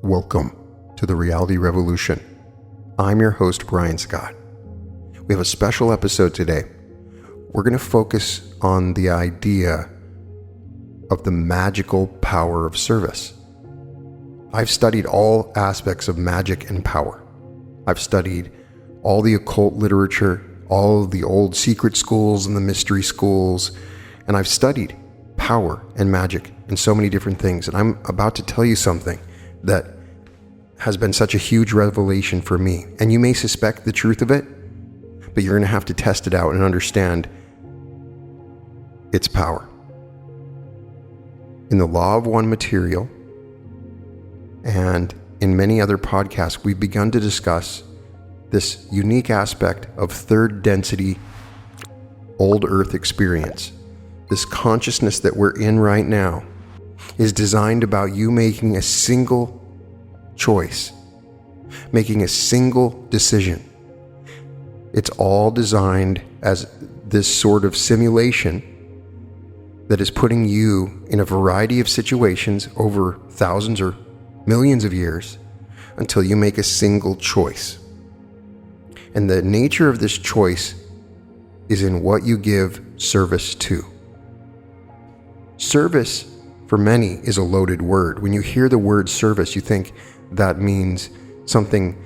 Welcome to the Reality Revolution. I'm your host, Brian Scott. We have a special episode today. We're going to focus on the idea of the magical power of service. I've studied all aspects of magic and power. I've studied all the occult literature, all of the old secret schools and the mystery schools, and I've studied power and magic and so many different things. And I'm about to tell you something that has been such a huge revelation for me. And you may suspect the truth of it, but you're going to have to test it out and understand its power. In the Law of One Material and in many other podcasts, we've begun to discuss this unique aspect of third density old earth experience. This consciousness that we're in right now is designed about you making a single choice, making a single decision. It's all designed as this sort of simulation that is putting you in a variety of situations over thousands or millions of years until you make a single choice. And the nature of this choice is in what you give service to. Service, for many, is a loaded word. When you hear the word service, you think that means something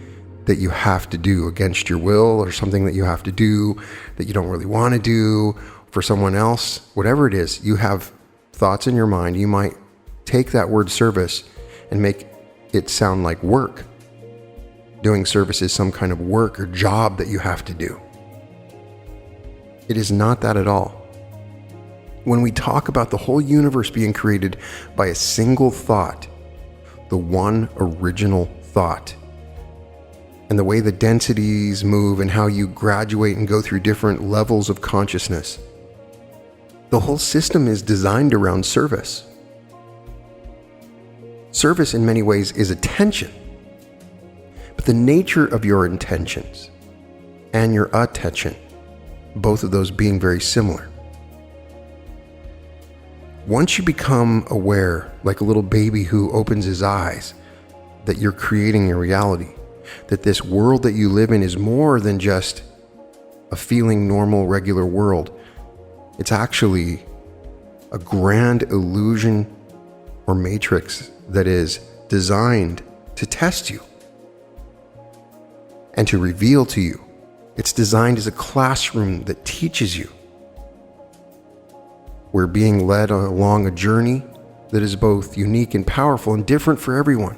that you have to do against your will, or something that you have to do that you don't really want to do for someone else. Whatever it is, you have thoughts in your mind. You might take that word service and make it sound like work. Doing service is some kind of work or job that you have to do. It is not that at all. When we talk about the whole universe being created by a single thought, the one original thought, and the way the densities move and how you graduate and go through different levels of consciousness, the whole system is designed around service. Service in many ways is attention, but the nature of your intentions and your attention, both of those being very similar. Once you become aware, like a little baby who opens his eyes, that you're creating your reality, that this world that you live in is more than just a feeling normal, regular world. It's actually a grand illusion or matrix that is designed to test you and to reveal to you. It's designed as a classroom that teaches you. We're being led along a journey that is both unique and powerful and different for everyone.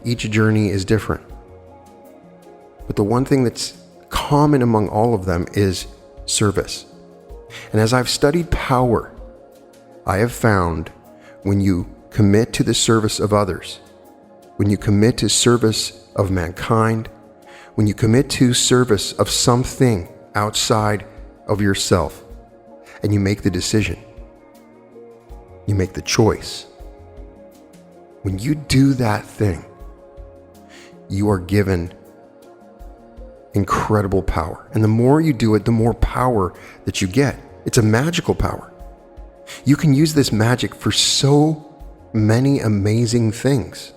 Each journey is different. But the one thing that's common among all of them is service. And as I've studied power, I have found when you commit to the service of others, when you commit to service of mankind, when you commit to service of something outside of yourself, and you make the decision, you make the choice. When you do that thing, you are given incredible power. And the more you do it, the more power that you get. It's a magical power. You can use this magic for so many amazing things.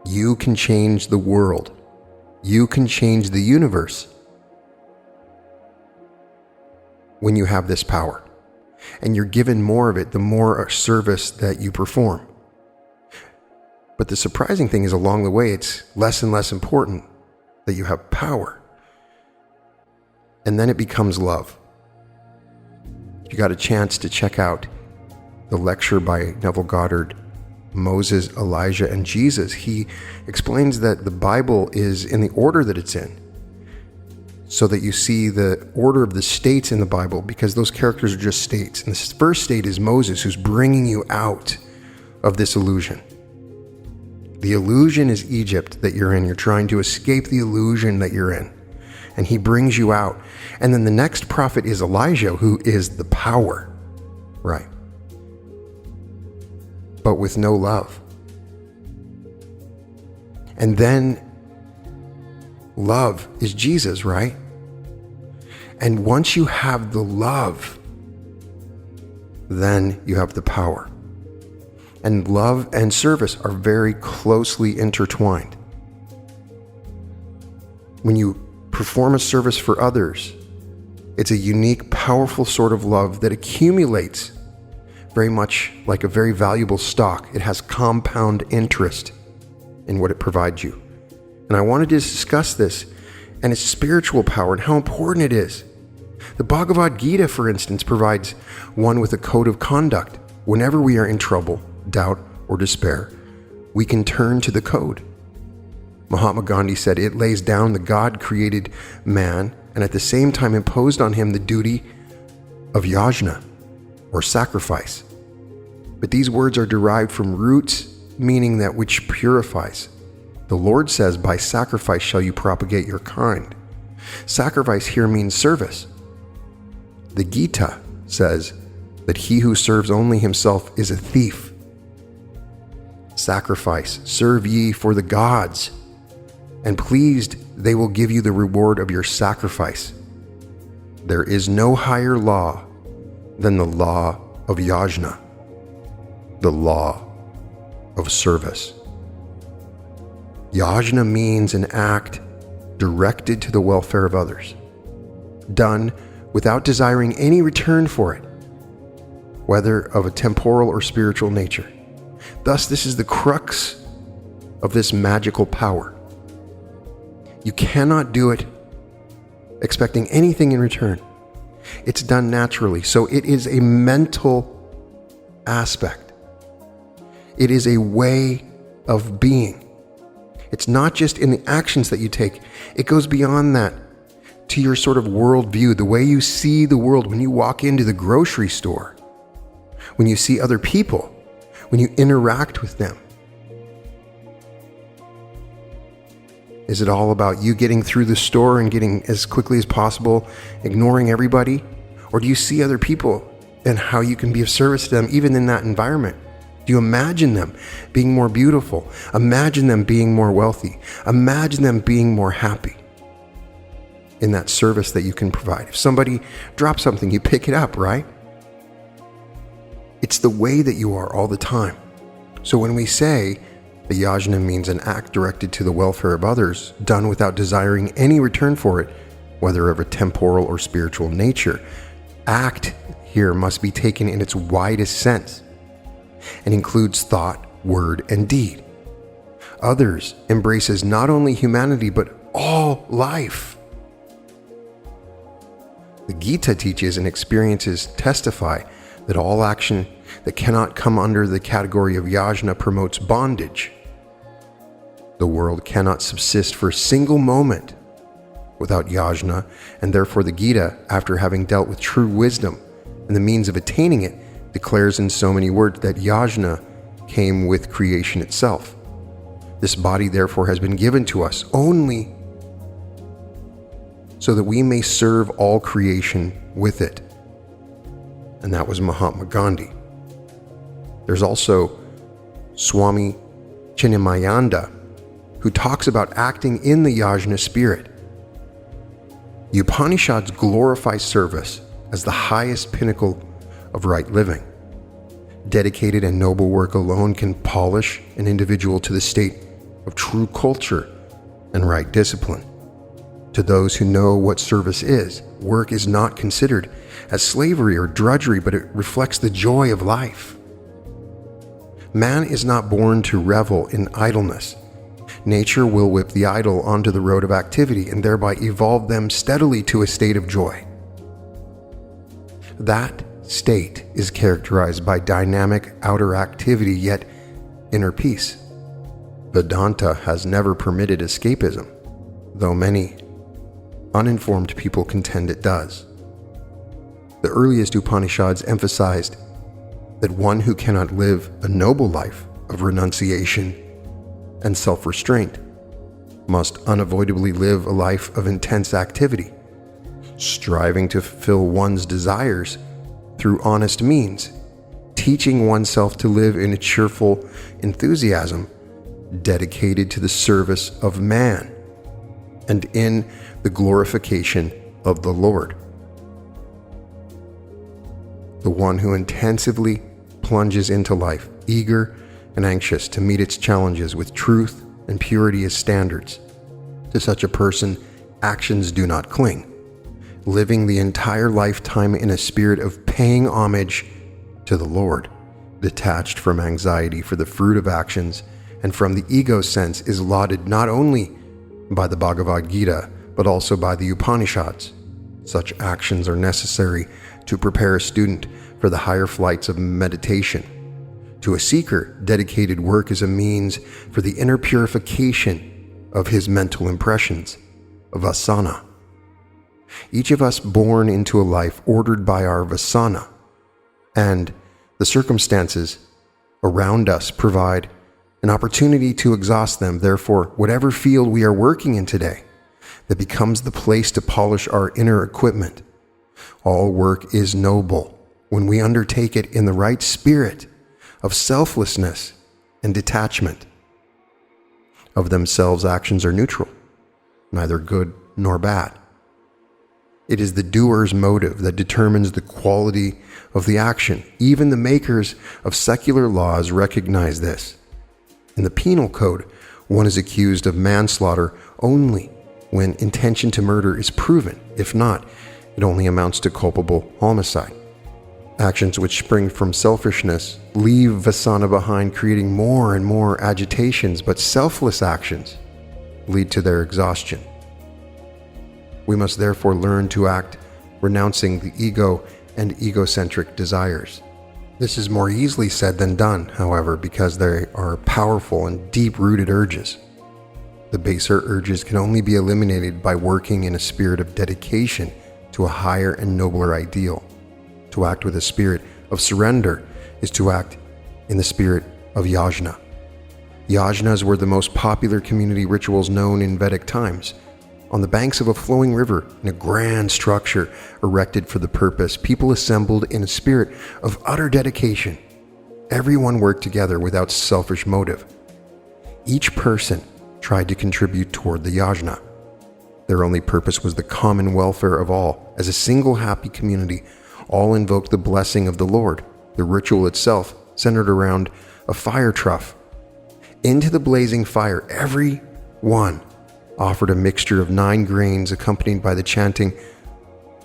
You can change the world. You can change the universe when you have this power. And you're given more of it the more service that you perform. But the surprising thing is, along the way, it's less and less important that you have power. And then it becomes love. If you got a chance to check out the lecture by Neville Goddard, Moses, Elijah, and Jesus, he explains that the Bible is in the order that it's in, so that you see the order of the states in the Bible, because those characters are just states. And the first state is Moses, who's bringing you out of this illusion. The illusion is Egypt that you're in. You're trying to escape the illusion that you're in. And he brings you out. And then the next prophet is Elijah, who is the power. Right. But with no love. And then love is Jesus, right? And once you have the love, then you have the power. And love and service are very closely intertwined. When you perform a service for others, it's a unique, powerful sort of love that accumulates very much like a very valuable stock. It has compound interest in what it provides you. And I wanted to discuss this and its spiritual power and how important it is. The Bhagavad Gita, for instance, provides one with a code of conduct. Whenever we are in trouble, doubt, or despair, we can turn to the code. Mahatma Gandhi said it lays down the God-created man and at the same time imposed on him the duty of yajna, or sacrifice. But these words are derived from roots meaning that which purifies. The Lord says, by sacrifice shall you propagate your kind. Sacrifice here means service. The Gita says that he who serves only himself is a thief. Sacrifice, serve ye for the gods, and pleased they will give you the reward of your sacrifice. There is no higher law than the law of yajna, the law of service. Yajna means an act directed to the welfare of others, done without desiring any return for it, whether of a temporal or spiritual nature. Thus, this is the crux of this magical power. You cannot do it expecting anything in return. It's done naturally, so it is a mental aspect. It is a way of being. It's not just in the actions that you take. It goes beyond that to your sort of worldview, the way you see the world when you walk into the grocery store, when you see other people, when you interact with them. Is it all about you getting through the store and getting as quickly as possible, ignoring everybody? Or do you see other people and how you can be of service to them even in that environment? Do you imagine them being more beautiful? Imagine them being more wealthy. Imagine them being more happy in that service that you can provide. If somebody drops something, you pick it up, right? It's the way that you are all the time. So when we say the yajna means an act directed to the welfare of others, done without desiring any return for it, whether of a temporal or spiritual nature, act here must be taken in its widest sense and includes thought, word, and deed. Others embraces not only humanity, but all life. The Gita teaches and experiences testify that all action that cannot come under the category of yajna promotes bondage. The world cannot subsist for a single moment without yajna, and therefore the Gita, after having dealt with true wisdom and the means of attaining it, declares in so many words that yajna came with creation itself. This body therefore has been given to us only so that we may serve all creation with it. And that was Mahatma Gandhi. There's also Swami Chinamayanda, who talks about acting in the yajna spirit. The Upanishads glorify service as the highest pinnacle of right living. Dedicated and noble work alone can polish an individual to the state of true culture and right discipline. To those who know what service is, work is not considered as slavery or drudgery, but it reflects the joy of life. Man is not born to revel in idleness. Nature will whip the idle onto the road of activity and thereby evolve them steadily to a state of joy. That state is characterized by dynamic outer activity, yet inner peace. Vedanta has never permitted escapism, though many uninformed people contend it does. The earliest Upanishads emphasized that one who cannot live a noble life of renunciation and self-restraint must unavoidably live a life of intense activity, striving to fulfill one's desires through honest means, teaching oneself to live in a cheerful enthusiasm dedicated to the service of man and in the glorification of the Lord. The one who intensively plunges into life, eager and anxious to meet its challenges with truth and purity as standards. To such a person, actions do not cling, living the entire lifetime in a spirit of paying homage to the Lord, detached from anxiety for the fruit of actions and from the ego sense, is lauded not only by the Bhagavad Gita, but also by the Upanishads. Such actions are necessary to prepare a student for the higher flights of meditation. To a seeker, dedicated work is a means for the inner purification of his mental impressions, vasana. Each of us born into a life ordered by our vasana, and the circumstances around us provide an opportunity to exhaust them. Therefore, whatever field we are working in today, that becomes the place to polish our inner equipment. All work is noble when we undertake it in the right spirit of selflessness and detachment. Of themselves, actions are neutral, neither good nor bad. It is the doer's motive that determines the quality of the action. Even the makers of secular laws recognize this. In the penal code, one is accused of manslaughter only when intention to murder is proven. If not, it only amounts to culpable homicide. Actions which spring from selfishness leave vasana behind, creating more and more agitations, but selfless actions lead to their exhaustion. We must therefore learn to act renouncing the ego and egocentric desires. This is more easily said than done, however, because they are powerful and deep-rooted urges. The baser urges can only be eliminated by working in a spirit of dedication to a higher and nobler ideal. To act with a spirit of surrender is to act in the spirit of yajna. Yajnas were the most popular community rituals known in Vedic times. On the banks of a flowing river, in a grand structure erected for the purpose, people assembled in a spirit of utter dedication. Everyone worked together without selfish motive. Each person tried to contribute toward the yajna. Their only purpose was the common welfare of all. As a single happy community, all invoked the blessing of the Lord. The ritual itself centered around a fire trough. Into the blazing fire, every one offered a mixture of 9 grains accompanied by the chanting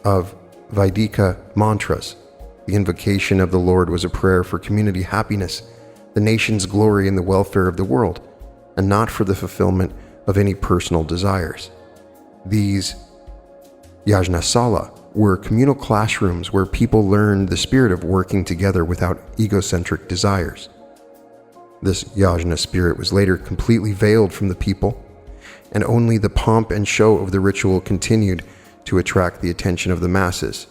of Vaidika mantras. The invocation of the Lord was a prayer for community happiness, the nation's glory, and the welfare of the world, and not for the fulfillment of any personal desires. These yajnasala were communal classrooms where people learned the spirit of working together without egocentric desires. This yajna spirit was later completely veiled from the people, and only the pomp and show of the ritual continued to attract the attention of the masses.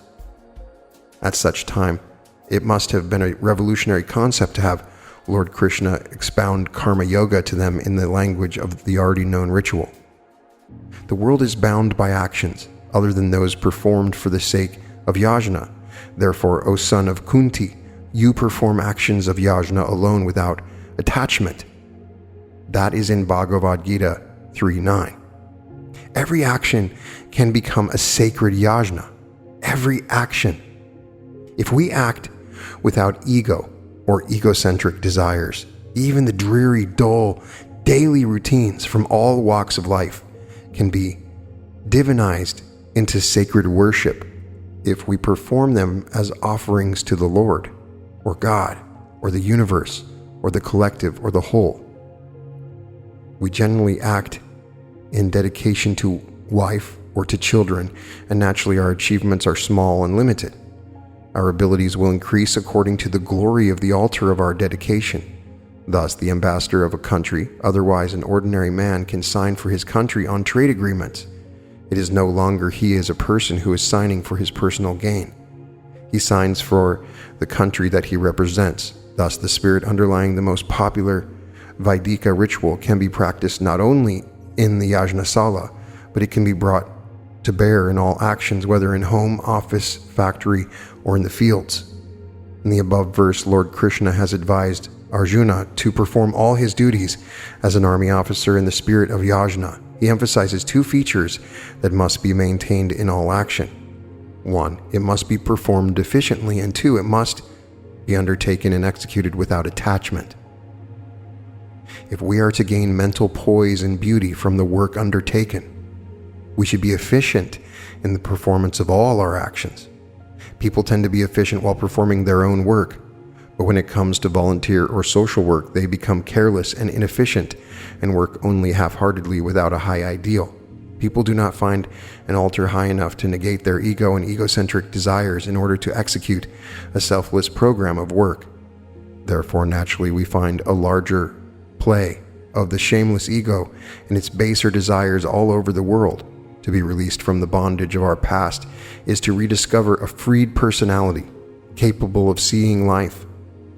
At such time, it must have been a revolutionary concept to have Lord Krishna expound karma yoga to them in the language of the already known ritual. The world is bound by actions other than those performed for the sake of yajna. Therefore, O son of Kunti, you perform actions of yajna alone without attachment. That is in Bhagavad Gita 3:9. Every action can become a sacred yajna. Every action. If we act without ego or egocentric desires, even the dreary, dull, daily routines from all walks of life can be divinized into sacred worship if we perform them as offerings to the Lord, or God, or the universe, or the collective, or the whole. We generally act in dedication to wife or to children, and naturally our achievements are small and limited. Our abilities will increase according to the glory of the altar of our dedication. Thus, the ambassador of a country, otherwise an ordinary man, can sign for his country on trade agreements. It is no longer he as a person who is signing for his personal gain. He signs for the country that he represents. Thus, the spirit underlying the most popular Vaidika ritual can be practiced not only in the yajnasala, but it can be brought to bear in all actions, whether in home, office, factory, or in the fields. In the above verse, Lord Krishna has advised Arjuna to perform all his duties as an army officer in the spirit of yajna. He emphasizes 2 features that must be maintained in all action. 1, it must be performed efficiently, and 2, it must be undertaken and executed without attachment. If we are to gain mental poise and beauty from the work undertaken, we should be efficient in the performance of all our actions. People tend to be efficient while performing their own work, but when it comes to volunteer or social work, they become careless and inefficient and work only half-heartedly without a high ideal. People do not find an altar high enough to negate their ego and egocentric desires in order to execute a selfless program of work. Therefore, naturally, we find a larger play of the shameless ego and its baser desires all over the world. To be released from the bondage of our past is to rediscover a freed personality, capable of seeing life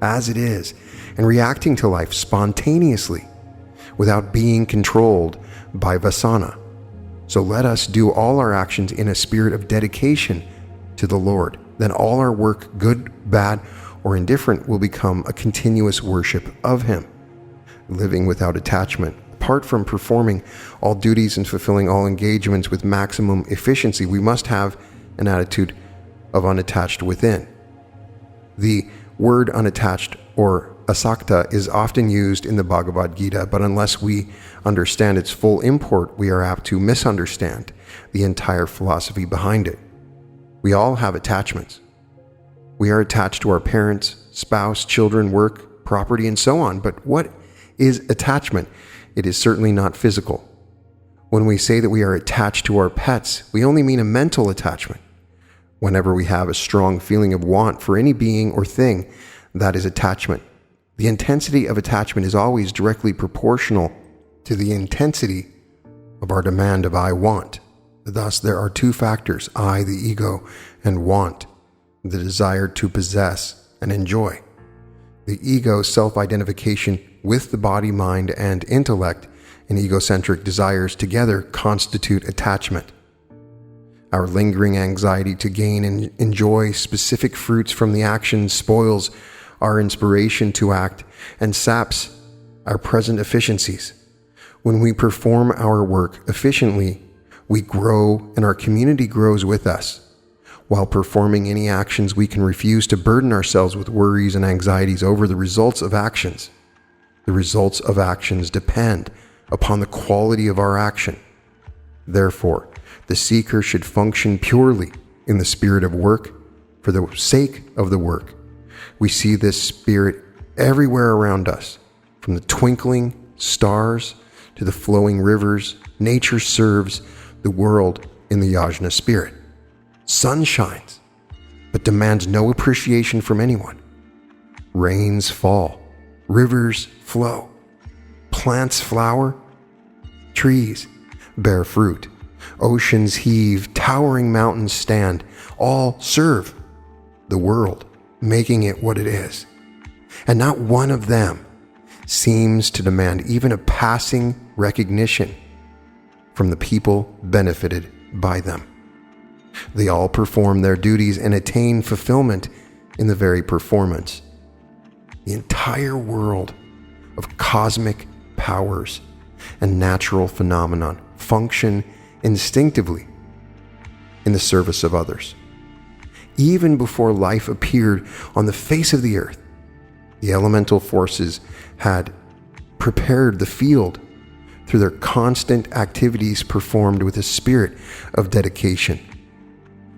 as it is and reacting to life spontaneously, without being controlled by vasana. So let us do all our actions in a spirit of dedication to the Lord. Then all our work, good, bad, or indifferent, will become a continuous worship of Him. Living without attachment, apart from performing all duties and fulfilling all engagements with maximum efficiency, we must have an attitude of unattached within. The word unattached, or asakta, is often used in the Bhagavad Gita, but unless we understand its full import, we are apt to misunderstand the entire philosophy behind it. We all have attachments. We are attached to our parents, spouse, children, work, property, and so on. But what is attachment? It is certainly not physical. When we say that we are attached to our pets, we only mean a mental attachment. Whenever we have a strong feeling of want for any being or thing, that is attachment. The intensity of attachment is always directly proportional to the intensity of our demand of I want. Thus, there are two factors, I, the ego, and want, the desire to possess and enjoy. The ego, self-identification with the body, mind, and intellect, and egocentric desires together constitute attachment. Our lingering anxiety to gain and enjoy specific fruits from the action spoils our inspiration to act and saps our present efficiencies. When we perform our work efficiently, we grow and our community grows with us. While performing any actions, we can refuse to burden ourselves with worries and anxieties over the results of actions. The results of actions depend upon the quality of our action. Therefore, the seeker should function purely in the spirit of work for the sake of the work. We see this spirit everywhere around us, from the twinkling stars to the flowing rivers. Nature serves the world in the yajna spirit. Sun shines, but demands no appreciation from anyone. Rains fall, rivers flow, plants flower, trees bear fruit, oceans heave, towering mountains stand. All serve the world, making it what it is. And not one of them seems to demand even a passing recognition from the people benefited by them. They all perform their duties and attain fulfillment in the very performance. The entire world of cosmic powers and natural phenomenon function instinctively in the service of others. Even before life appeared on the face of the earth, the elemental forces had prepared the field through their constant activities performed with a spirit of dedication.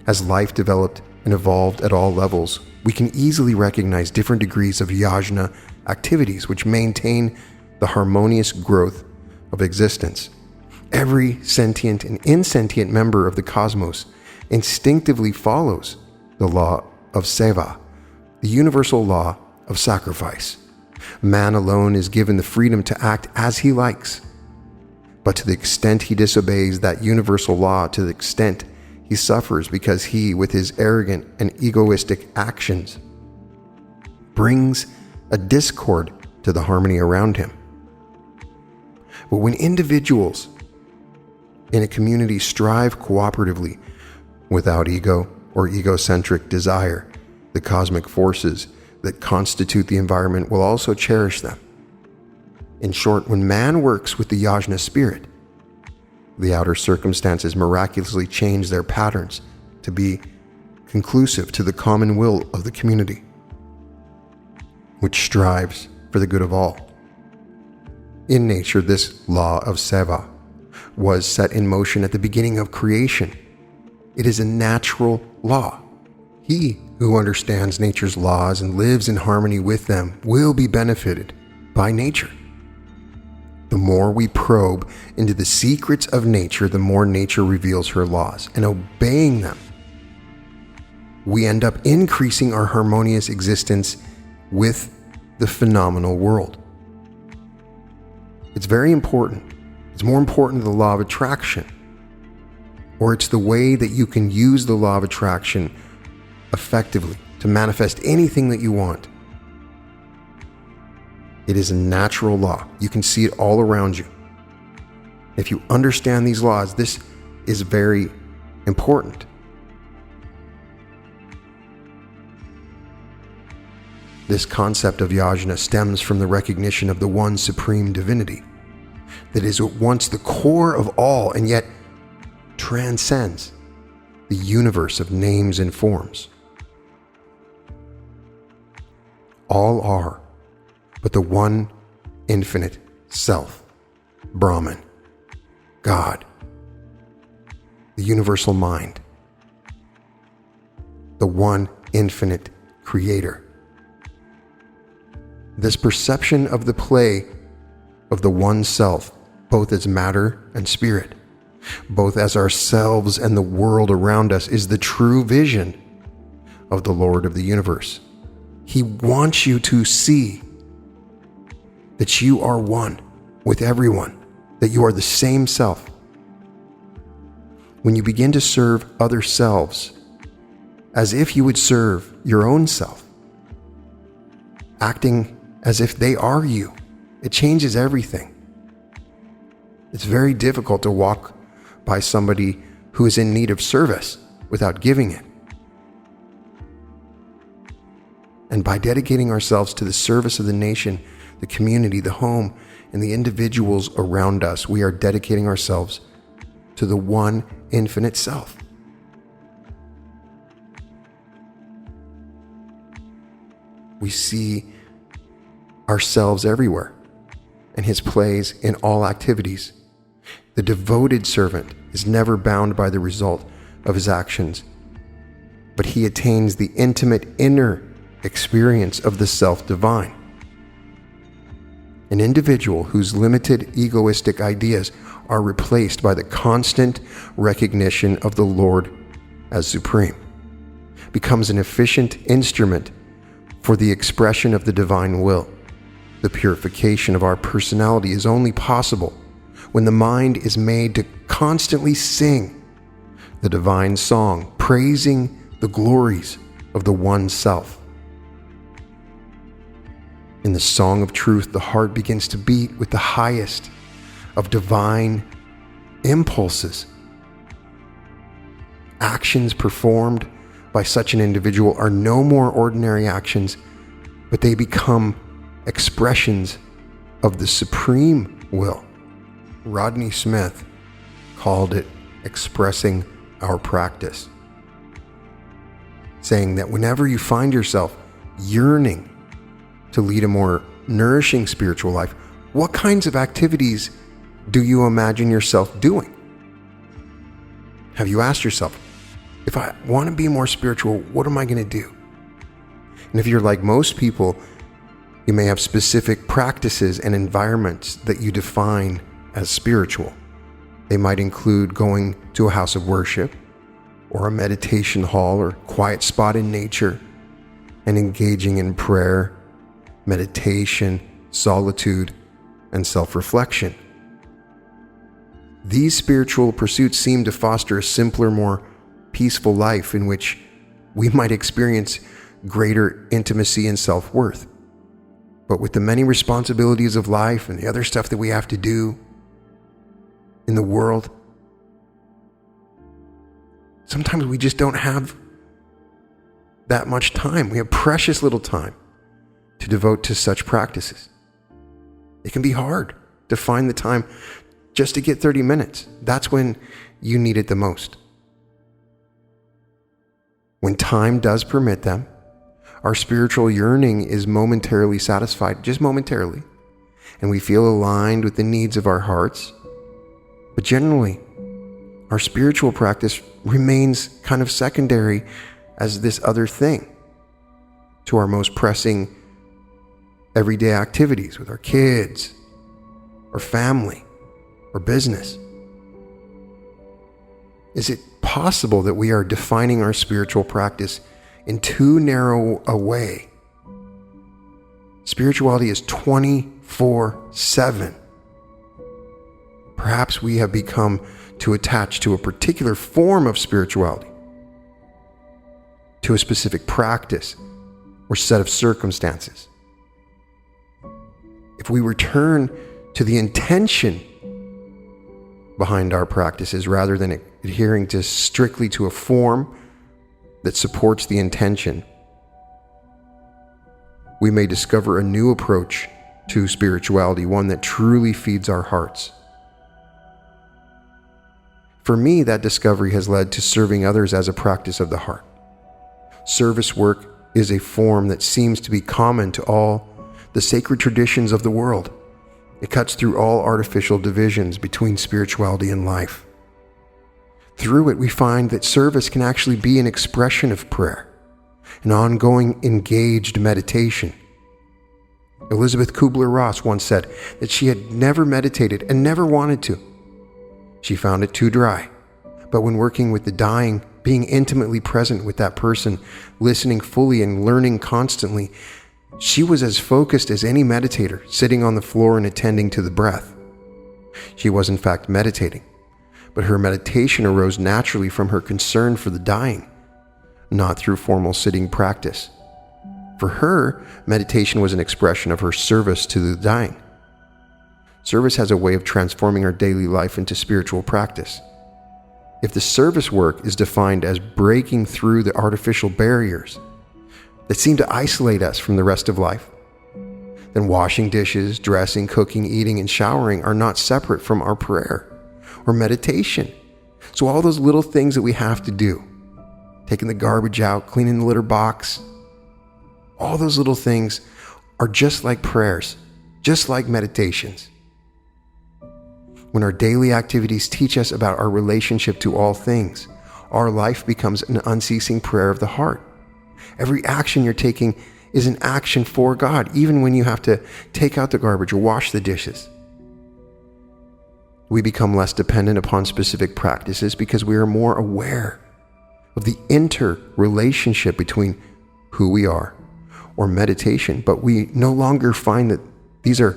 As life developed and evolved at all levels, we can easily recognize different degrees of yajna activities which maintain the harmonious growth of existence. Every sentient and insentient member of the cosmos instinctively follows the law of Seva, the universal law of sacrifice. Man alone is given the freedom to act as he likes. But to the extent he disobeys that universal law, to the extent he suffers because he, with his arrogant and egoistic actions, brings a discord to the harmony around him. But when individuals in a community strive cooperatively without ego or egocentric desire, the cosmic forces that constitute the environment will also cherish them. In short, when man works with the yajna spirit, the outer circumstances miraculously change their patterns to be conclusive to the common will of the community. which strives for the good of all. In nature, this law of Seva was set in motion at the beginning of creation. It is a natural law. He who understands nature's laws and lives in harmony with them will be benefited by nature. The more we probe into the secrets of nature, the more nature reveals her laws, and obeying them, we end up increasing our harmonious existence with the phenomenal world. It's very important. It's more important than the law of attraction, or it's the way that you can use the law of attraction effectively to manifest anything that you want. It is a natural law. You can see it all around you. If you understand these laws, this is very important. This concept of yajna stems from the recognition of the one supreme divinity that is at once the core of all and yet transcends the universe of names and forms. All are but the one infinite self, Brahman, God, the universal mind, the one infinite creator. This perception of the play of the one self, both as matter and spirit, both as ourselves and the world around us, is the true vision of the Lord of the universe. He wants you to see that you are one with everyone, that you are the same self. When you begin to serve other selves as if you would serve your own self, acting as if they are you, it changes everything. It's very difficult to walk by somebody who is in need of service without giving it. And by dedicating ourselves to the service of the nation, the community, the home, and the individuals around us, we are dedicating ourselves to the one infinite self. We see ourselves everywhere and his plays in all activities. The devoted servant is never bound by the result of his actions, but he attains the intimate inner experience of the self-divine. An individual whose limited egoistic ideas are replaced by the constant recognition of the Lord as supreme becomes an efficient instrument for the expression of the divine will. The purification of our personality is only possible when the mind is made to constantly sing the divine song, praising the glories of the one self. In the song of truth, the heart begins to beat with the highest of divine impulses. Actions performed by such an individual are no more ordinary actions, but they become expressions of the supreme will. Rodney Smith called it expressing our practice, saying that whenever you find yourself yearning to lead a more nourishing spiritual life, what kinds of activities do you imagine yourself doing? Have you asked yourself, if I want to be more spiritual, what am I going to do? And if you're like most people, you may have specific practices and environments that you define as spiritual. They might include going to a house of worship, or a meditation hall or quiet spot in nature, and engaging in prayer, meditation, solitude, and self-reflection. These spiritual pursuits seem to foster a simpler, more peaceful life in which we might experience greater intimacy and self-worth. But with the many responsibilities of life and the other stuff that we have to do in the world, sometimes we just don't have that much time. We have precious little time to devote to such practices. It can be hard to find the time just to get 30 minutes. That's when you need it the most. When time does permit them, Our spiritual yearning is momentarily satisfied, just momentarily, and we feel aligned with the needs of our hearts. But generally, our spiritual practice remains kind of secondary as this other thing to our most pressing everyday activities with our kids, or family, or business. Is it possible that we are defining our spiritual practice in too narrow a way? Spirituality is 24/7. Perhaps we have become too attached to a particular form of spirituality, to a specific practice or set of circumstances. If we return to the intention behind our practices rather than adhering strictly to a form that supports the intention, we may discover a new approach to spirituality, one that truly feeds our hearts. For me, that discovery has led to serving others as a practice of the heart. Service work is a form that seems to be common to all the sacred traditions of the world. It cuts through all artificial divisions between spirituality and life. Through it, we find that service can actually be an expression of prayer, an ongoing engaged meditation. Elizabeth Kubler-Ross once said that she had never meditated and never wanted to. She found it too dry. But when working with the dying, being intimately present with that person, listening fully and learning constantly, she was as focused as any meditator sitting on the floor and attending to the breath. She was in fact meditating, but her meditation arose naturally from her concern for the dying, not through formal sitting practice. For her, meditation was an expression of her service to the dying. Service has a way of transforming our daily life into spiritual practice. If the service work is defined as breaking through the artificial barriers that seem to isolate us from the rest of life, then washing dishes, dressing, cooking, eating, and showering are not separate from our prayer or meditation. So all those little things that we have to do, taking the garbage out, cleaning the litter box, all those little things are just like prayers, just like meditations. When our daily activities teach us about our relationship to all things, our life becomes an unceasing prayer of the heart. Every action you're taking is an action for God, even when you have to take out the garbage or wash the dishes. We become less dependent upon specific practices because we are more aware of the interrelationship between who we are or meditation, but we no longer find that these are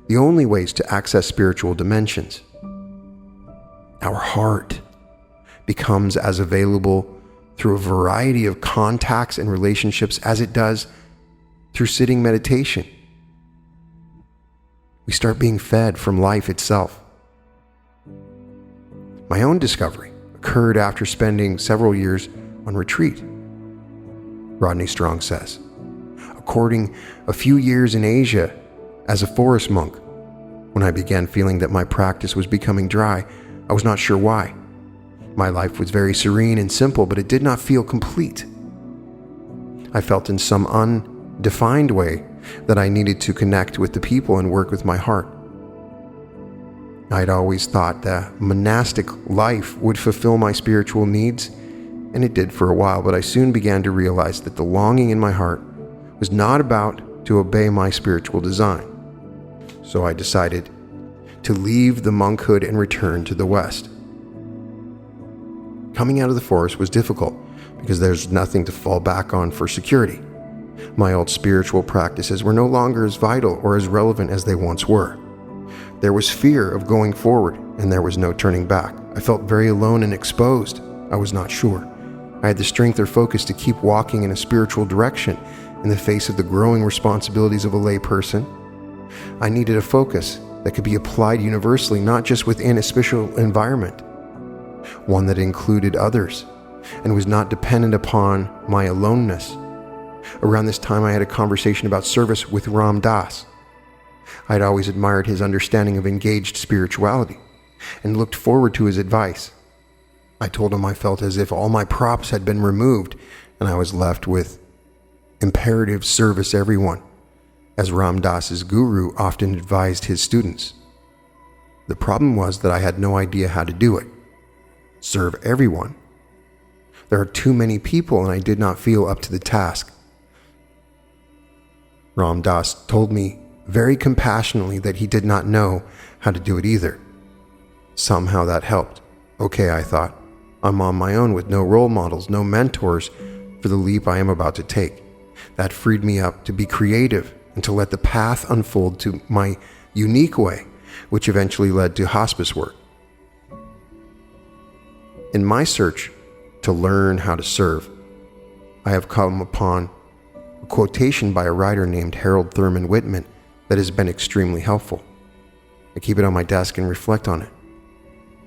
the only ways to access spiritual dimensions. Our heart becomes as available through a variety of contacts and relationships as it does through sitting meditation. We start being fed from life itself. My own discovery occurred after spending several years on retreat, Rodney Strong says. According a few years in Asia as a forest monk, when I began feeling that my practice was becoming dry, I was not sure why. My life was very serene and simple, but it did not feel complete. I felt in some undefined way that I needed to connect with the people and work with my heart. I'd always thought that monastic life would fulfill my spiritual needs, and it did for a while, but I soon began to realize that the longing in my heart was not about to obey my spiritual design. So I decided to leave the monkhood and return to the West. Coming out of the forest was difficult because there's nothing to fall back on for security. My old spiritual practices were no longer as vital or as relevant as they once were. There was fear of going forward, and there was no turning back. I felt very alone and exposed. I was not sure I had the strength or focus to keep walking in a spiritual direction in the face of the growing responsibilities of a lay person. I needed a focus that could be applied universally, not just within a spiritual environment, one that included others and was not dependent upon my aloneness. Around this time, I had a conversation about service with Ram Dass. I had always admired his understanding of engaged spirituality and looked forward to his advice. I told him I felt as if all my props had been removed and I was left with imperative service everyone, as Ram Dass's guru often advised his students. The problem was that I had no idea how to do it. Serve everyone. There are too many people and I did not feel up to the task. Ram Dass told me very compassionately that he did not know how to do it either. Somehow that helped. Okay, I thought, I'm on my own with no role models, no mentors for the leap I am about to take. That freed me up to be creative and to let the path unfold to my unique way, which eventually led to hospice work. In my search to learn how to serve, I have come upon a quotation by a writer named Harold Thurman Whitman that has been extremely helpful. I keep it on my desk and reflect on it.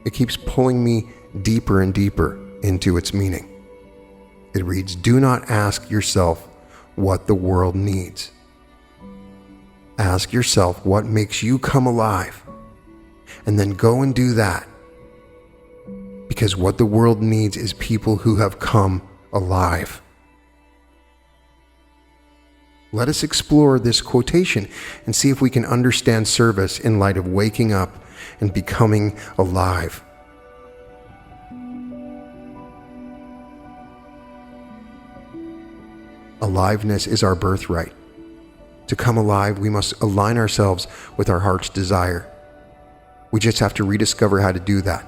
It keeps pulling me deeper and deeper into its meaning. It reads, "Do not ask yourself what the world needs. Ask yourself what makes you come alive, and then go and do that. Because what the world needs is people who have come alive." Let us explore this quotation and see if we can understand service in light of waking up and becoming alive. Aliveness is our birthright. To come alive, we must align ourselves with our heart's desire. We just have to rediscover how to do that.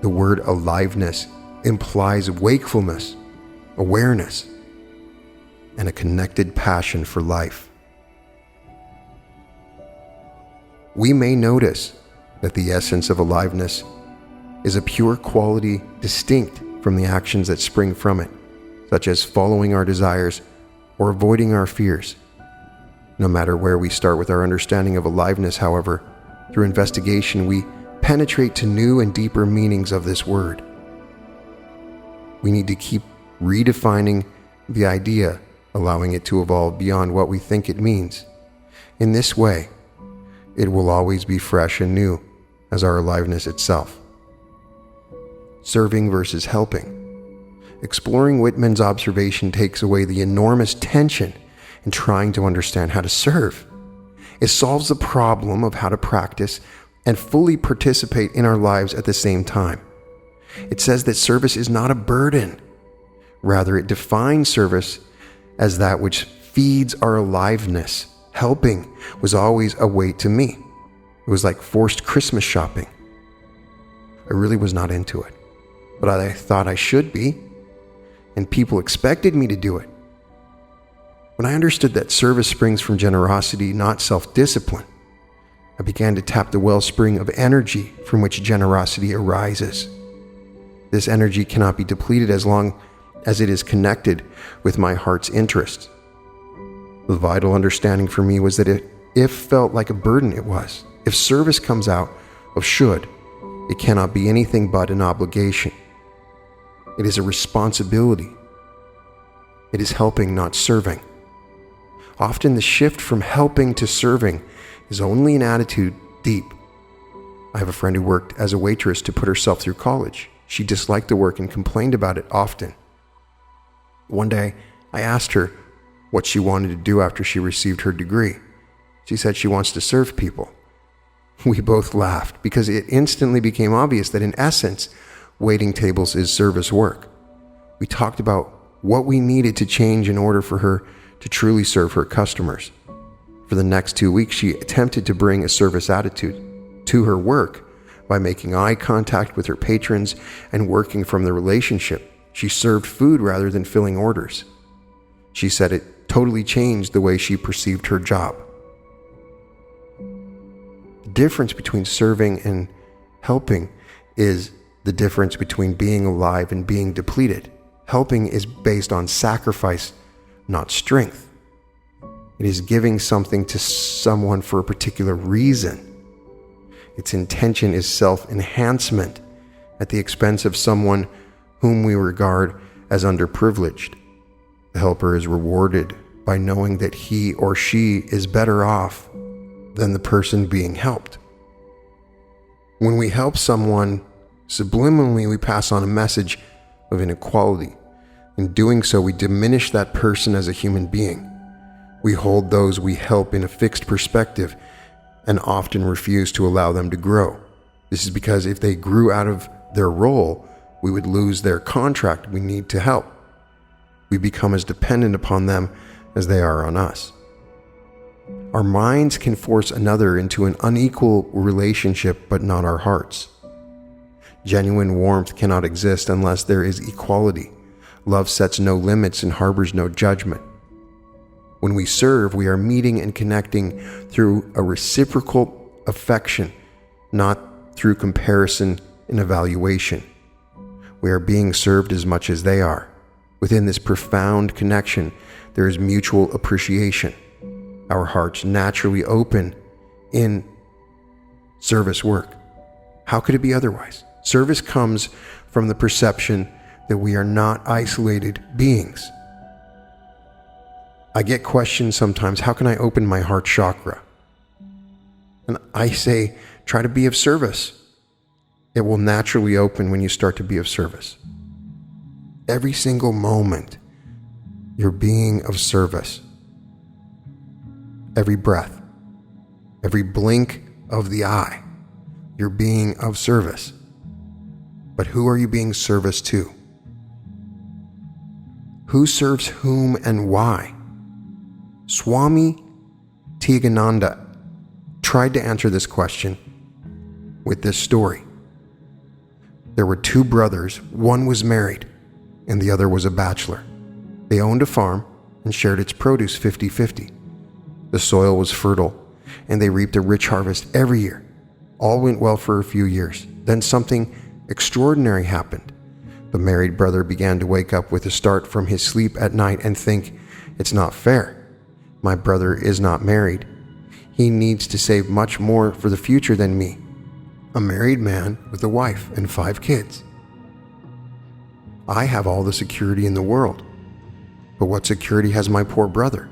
The word aliveness implies wakefulness, awareness, and a connected passion for life. We may notice that the essence of aliveness is a pure quality distinct from the actions that spring from it, such as following our desires or avoiding our fears. No matter where we start with our understanding of aliveness, however, through investigation we penetrate to new and deeper meanings of this word. We need to keep redefining the idea, allowing it to evolve beyond what we think it means. In this way, it will always be fresh and new as our aliveness itself. Serving versus helping. Exploring Whitman's observation takes away the enormous tension in trying to understand how to serve. It solves the problem of how to practice and fully participate in our lives at the same time. It says that service is not a burden. Rather, it defines service as that which feeds our aliveness. Helping was always a weight to me. It was like forced Christmas shopping. I really was not into it, but I thought I should be, and people expected me to do it. When I understood that service springs from generosity, not self-discipline, I began to tap the wellspring of energy from which generosity arises. This energy cannot be depleted as long as it is connected with my heart's interests. The vital understanding for me was that if felt like a burden, it was. If service comes out of should, it cannot be anything but an obligation. It is a responsibility. It is helping, not serving. Often the shift from helping to serving is only an attitude deep. I have a friend who worked as a waitress to put herself through college. She disliked the work and complained about it often. One day, I asked her what she wanted to do after she received her degree. She said she wants to serve people. We both laughed because it instantly became obvious that in essence, waiting tables is service work. We talked about what we needed to change in order for her to truly serve her customers. For the next 2 weeks, she attempted to bring a service attitude to her work by making eye contact with her patrons and working from the relationship. She served food rather than filling orders. She said it totally changed the way she perceived her job. The difference between serving and helping is the difference between being alive and being depleted. Helping is based on sacrifice, not strength. It is giving something to someone for a particular reason. Its intention is self-enhancement at the expense of someone whom we regard as underprivileged. The helper is rewarded by knowing that he or she is better off than the person being helped. When we help someone, subliminally we pass on a message of inequality. In doing so, we diminish that person as a human being. We hold those we help in a fixed perspective and often refuse to allow them to grow. This is because if they grew out of their role, we would lose their contract we need to help. We become as dependent upon them as they are on us. Our minds can force another into an unequal relationship, but not our hearts. Genuine warmth cannot exist unless there is equality. Love sets no limits and harbors no judgment. When we serve, we are meeting and connecting through a reciprocal affection, not through comparison and evaluation. We are being served as much as they are. Within this profound connection, there is mutual appreciation. Our hearts naturally open in service work. How could it be otherwise? Service comes from the perception that we are not isolated beings. I get questions sometimes, how can I open my heart chakra? And I say, try to be of service. It will naturally open when you start to be of service. Every single moment, you're being of service. Every breath, every blink of the eye, you're being of service. But who are you being service to? Who serves whom and why? Swami Tigananda tried to answer this question with this story. There were two brothers, one was married and the other was a bachelor. They owned a farm and shared its produce 50-50. The soil was fertile and they reaped a rich harvest every year. All went well for a few years. Then something extraordinary happened. The married brother began to wake up with a start from his sleep at night and think, it's not fair. My brother is not married. He needs to save much more for the future than me, a married man with a wife and 5 kids. I have all the security in the world, but what security has my poor brother?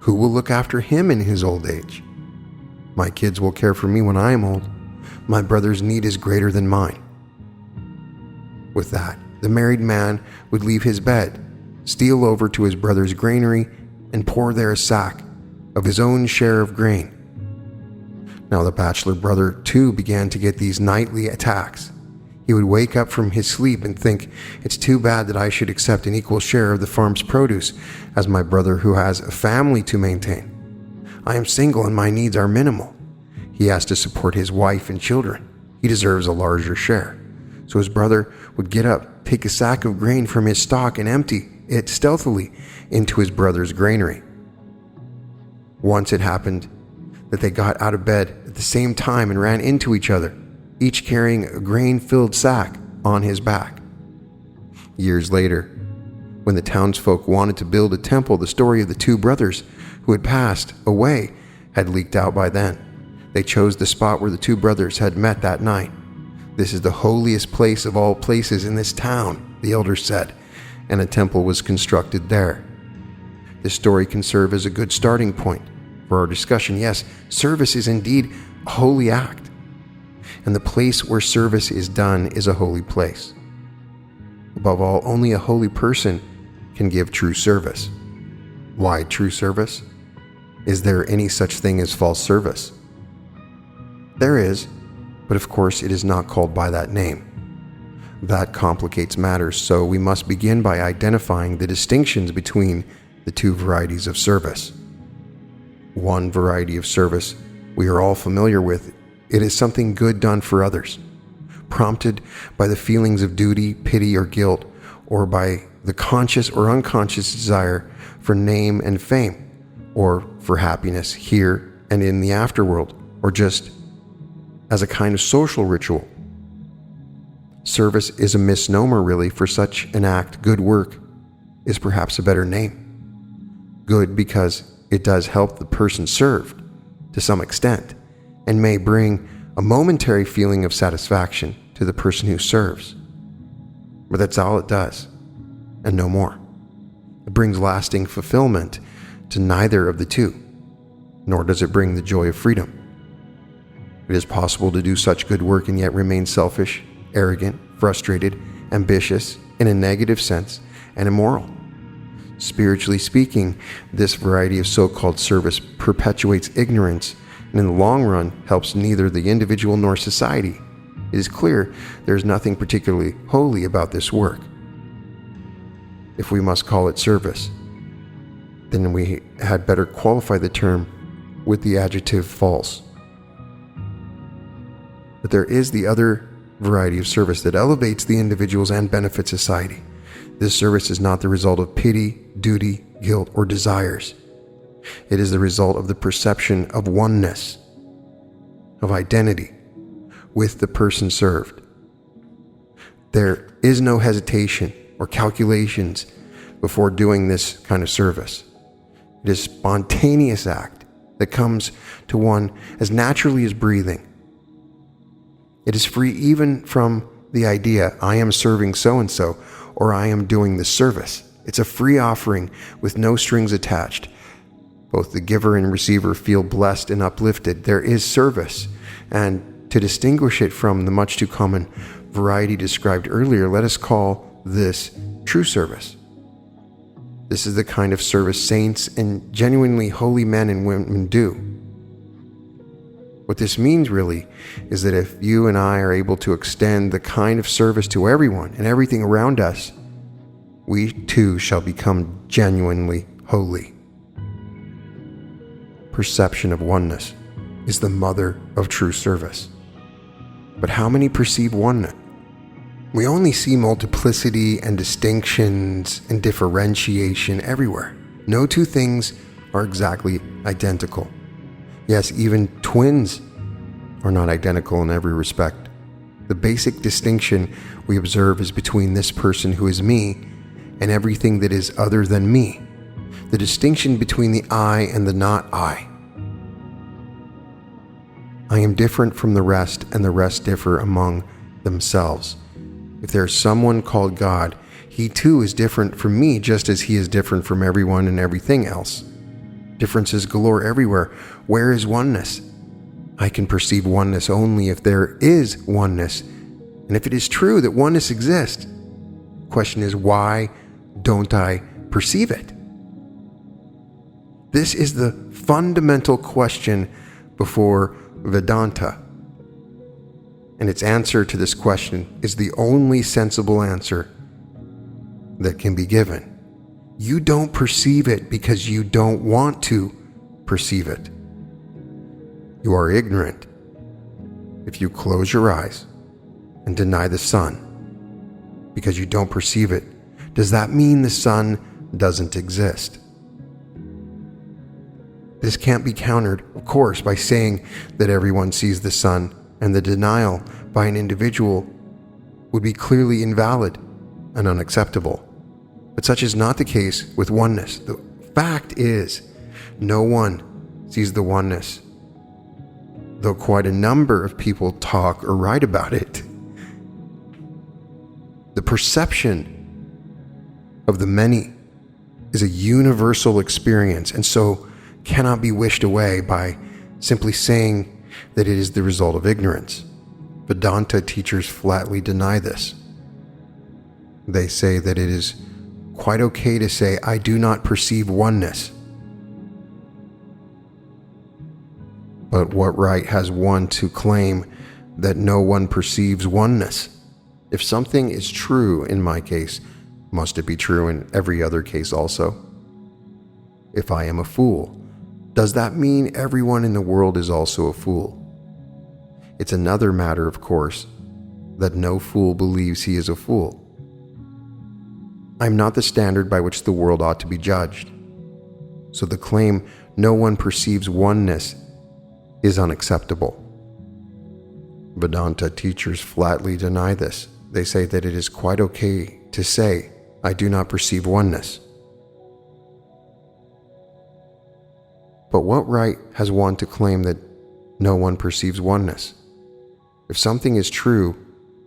Who will look after him in his old age? My kids will care for me when I am old. My brother's need is greater than mine. With that, the married man would leave his bed, steal over to his brother's granary, and pour there a sack of his own share of grain. Now the bachelor brother too began to get these nightly attacks. He would wake up from his sleep and think, it's too bad that I should accept an equal share of the farm's produce as my brother who has a family to maintain. I am single and my needs are minimal. He has to support his wife and children. He deserves a larger share. So his brother would get up, take a sack of grain from his stock and empty it stealthily into his brother's granary. Once it happened that they got out of bed at the same time and ran into each other, each carrying a grain-filled sack on his back. Years later, when the townsfolk wanted to build a temple, the story of the two brothers who had passed away had leaked out by then. They chose the spot where the two brothers had met that night. This is the holiest place of all places in this town, the elders said, and a temple was constructed there. This story can serve as a good starting point for our discussion. Yes, service is indeed a holy act, and the place where service is done is a holy place. Above all, only a holy person can give true service. Why true service? Is there any such thing as false service? There is, but of course it is not called by that name. That complicates matters, so we must begin by identifying the distinctions between the two varieties of service. One variety of service we are all familiar with. It is something good done for others, prompted by the feelings of duty, pity, or guilt, or by the conscious or unconscious desire for name and fame, or for happiness here and in the afterworld, or just as a kind of social ritual. Service is a misnomer, really, for such an act. Good work is perhaps a better name. Good because it does help the person served to some extent and may bring a momentary feeling of satisfaction to the person who serves. But that's all it does, and no more. It brings lasting fulfillment to neither of the two, nor does it bring the joy of freedom. It is possible to do such good work and yet remain selfish, arrogant, frustrated, ambitious in a negative sense, and immoral. Spiritually speaking, this variety of so-called service perpetuates ignorance and in the long run helps neither the individual nor society. It is clear there is nothing particularly holy about this work. If we must call it service, then we had better qualify the term with the adjective false. But there is the other variety of service that elevates the individuals and benefits society. This service is not the result of pity, duty, guilt, or desires. It is the result of the perception of oneness, of identity, with the person served. There is no hesitation or calculations before doing this kind of service. It is a spontaneous act that comes to one as naturally as breathing. It is free even from the idea, I am serving so-and-so, or I am doing this service. It's a free offering with no strings attached. Both the giver and receiver feel blessed and uplifted. There is service, and to distinguish it from the much too common variety described earlier, let us call this true service. This is the kind of service saints and genuinely holy men and women do. What this means really is that if you and I are able to extend the kind of service to everyone and everything around us, we too shall become genuinely holy. Perception of oneness is the mother of true service. But how many perceive oneness? We only see multiplicity and distinctions and differentiation everywhere. No two things are exactly identical. Yes, even twins are not identical in every respect. The basic distinction we observe is between this person who is me and everything that is other than me. The distinction between the I and the not I. I am different from the rest, and the rest differ among themselves. If there is someone called God, he too is different from me, just as he is different from everyone and everything else. Differences galore everywhere. Where is oneness? I can perceive oneness only if there is oneness. And if it is true that oneness exists, the question is, why don't I perceive it? This is the fundamental question before Vedanta. And its answer to this question is the only sensible answer that can be given. You don't perceive it because you don't want to perceive it. You are ignorant if you close your eyes and deny the sun because you don't perceive it. Does that mean the sun doesn't exist? This can't be countered, of course, by saying that everyone sees the sun, and the denial by an individual would be clearly invalid and unacceptable. But such is not the case with oneness. The fact is, no one sees the oneness, though quite a number of people talk or write about it. The perception of the many is a universal experience, and so cannot be wished away by simply saying that it is the result of ignorance. Vedanta teachers flatly deny this. They say that it is quite okay to say, I do not perceive oneness. But what right has one to claim that no one perceives oneness? If something is true in my case, must it be true in every other case also? If I am a fool, does that mean everyone in the world is also a fool? It's another matter, of course, that no fool believes he is a fool. I am not the standard by which the world ought to be judged. So the claim no one perceives oneness is unacceptable. Vedanta teachers flatly deny this. They say that it is quite okay to say, I do not perceive oneness. But what right has one to claim that no one perceives oneness? If something is true,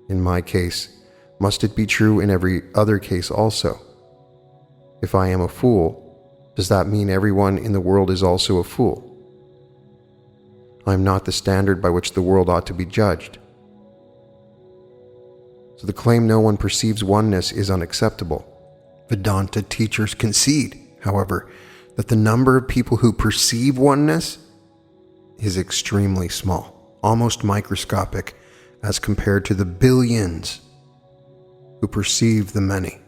in my case, must it be true in every other case also? If I am a fool, does that mean everyone in the world is also a fool? I am not the standard by which the world ought to be judged. So the claim no one perceives oneness is unacceptable. Vedanta teachers concede, however, that the number of people who perceive oneness is extremely small, almost microscopic, as compared to the billions who perceive the many.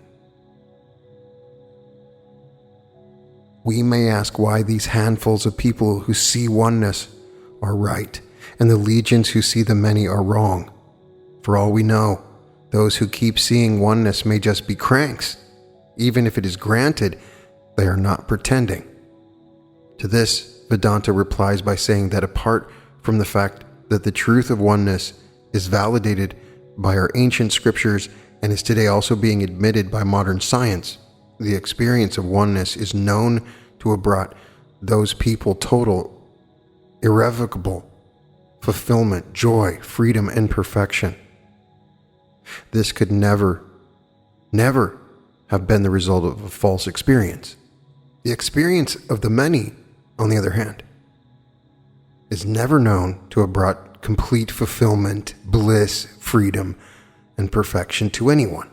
We may ask why these handfuls of people who see oneness are right, and the legions who see the many are wrong. For all we know, those who keep seeing oneness may just be cranks. Even if it is granted, they are not pretending. To this, Vedanta replies by saying that apart from the fact that the truth of oneness is validated by our ancient scriptures and is today also being admitted by modern science, the experience of oneness is known to have brought those people total, irrevocable fulfillment, joy, freedom, and perfection. This could never have been the result of a false experience. The experience of the many, on the other hand, is never known to have brought complete fulfillment, bliss, freedom, and perfection to anyone.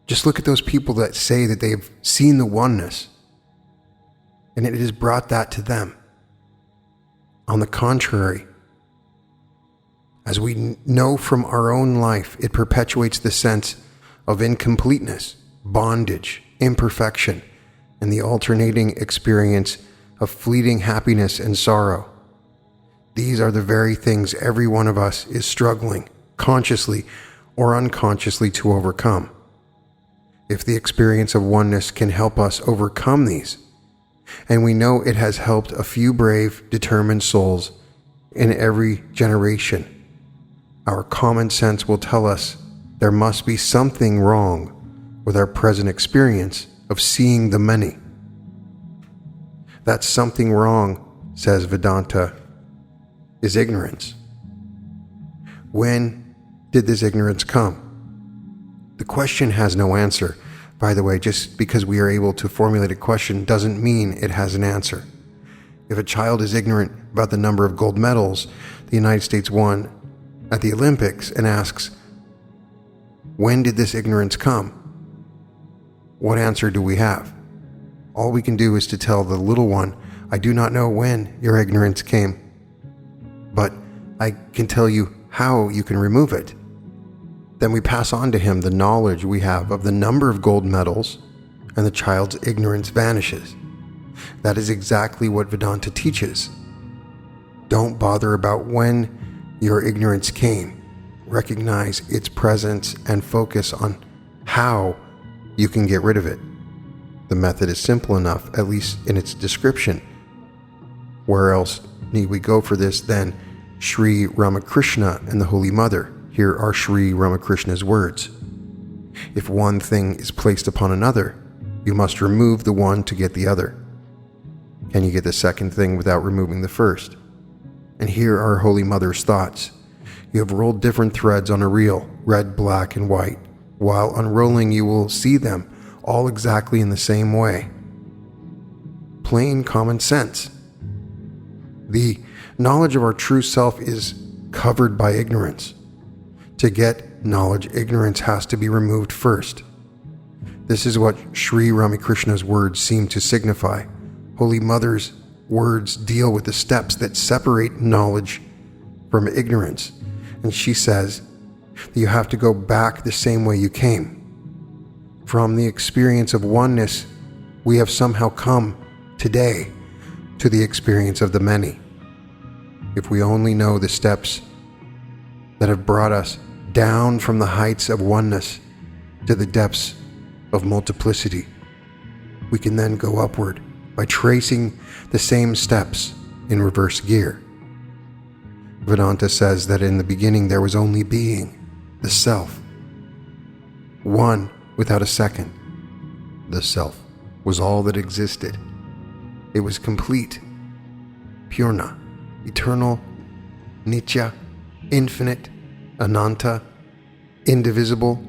Just look at those people that say that they've seen the oneness, and it has brought that to them. On the contrary, as we know from our own life, it perpetuates the sense of incompleteness, bondage, imperfection, and the alternating experience of fleeting happiness and sorrow. These are the very things every one of us is struggling, consciously or unconsciously, to overcome. If the experience of oneness can help us overcome these, and we know it has helped a few brave, determined souls in every generation, our common sense will tell us there must be something wrong with our present experience of seeing the many. That something wrong, says Vedanta, is ignorance. When did this ignorance come? The question has no answer. By the way, just because we are able to formulate a question doesn't mean it has an answer. If a child is ignorant about the number of gold medals the United States won at the Olympics and asks, when did this ignorance come? What answer do we have? All we can do is to tell the little one, I do not know when your ignorance came, but I can tell you how you can remove it. Then we pass on to him the knowledge we have of the number of gold medals, and the child's ignorance vanishes. That is exactly what Vedanta teaches. Don't bother about when your ignorance came. Recognize its presence and focus on how you can get rid of it. The method is simple enough, at least in its description. Where else need we go for this than Sri Ramakrishna and the Holy Mother? Here are Sri Ramakrishna's words. If one thing is placed upon another, you must remove the one to get the other. Can you get the second thing without removing the first? And here are Holy Mother's thoughts. You have rolled different threads on a reel, red, black, and white. While unrolling, you will see them all exactly in the same way. Plain common sense. The knowledge of our true self is covered by ignorance. To get knowledge, ignorance has to be removed first. This is what Sri Ramakrishna's words seem to signify. Holy Mother's words deal with the steps that separate knowledge from ignorance. And she says that you have to go back the same way you came. From the experience of oneness, we have somehow come today to the experience of the many. If we only know the steps that have brought us down from the heights of oneness to the depths of multiplicity, we can then go upward by tracing the same steps in reverse gear. Vedanta says that in the beginning there was only being, the self, one without a second. The self was all that existed. It was complete, purna, eternal, nitya, infinite, ananta, indivisible,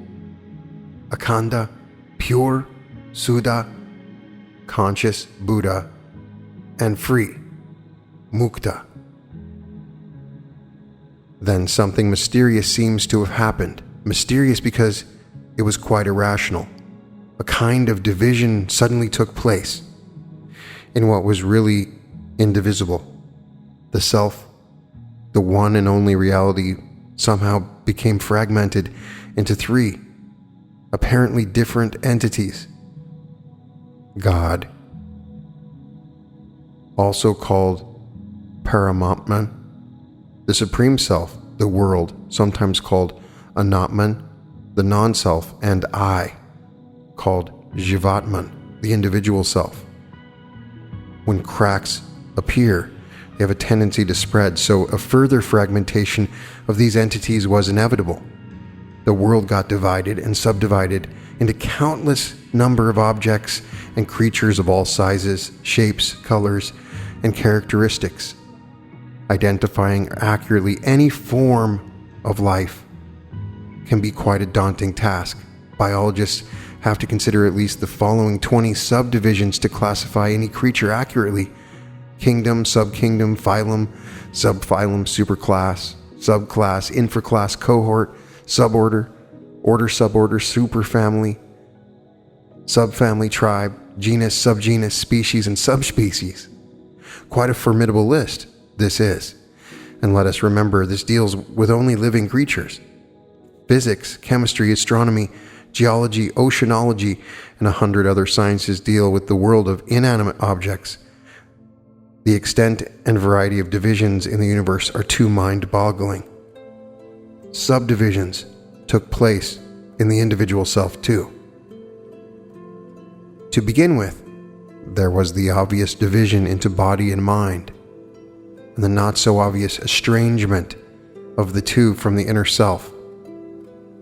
akhanda, pure, Suddha, conscious, Buddha, and free, mukta. Then something mysterious seems to have happened. Mysterious because it was quite irrational. A kind of division suddenly took place in what was really indivisible. The self, the one and only reality, somehow became fragmented into three apparently different entities. God, also called Paramatman, the Supreme Self, the world, sometimes called Anatman, the non-self, and I, called Jivatman, the individual self. When cracks appear, they have a tendency to spread, so a further fragmentation of these entities was inevitable. The world got divided and subdivided into countless number of objects and creatures of all sizes, shapes, colors, and characteristics. Identifying accurately any form of life can be quite a daunting task. Biologists have to consider at least the following 20 subdivisions to classify any creature accurately: kingdom, subkingdom, phylum, subphylum, superclass, subclass, infraclass, cohort, suborder, order, suborder, superfamily, subfamily, tribe, genus, subgenus, species, and subspecies. Quite a formidable list this is. And let us remember, this deals with only living creatures. Physics, chemistry, astronomy, geology, oceanology, and 100 other sciences deal with the world of inanimate objects. The extent and variety of divisions in the universe are too mind-boggling. Subdivisions took place in the individual self too. To begin with, there was the obvious division into body and mind, and the not-so-obvious estrangement of the two from the inner self.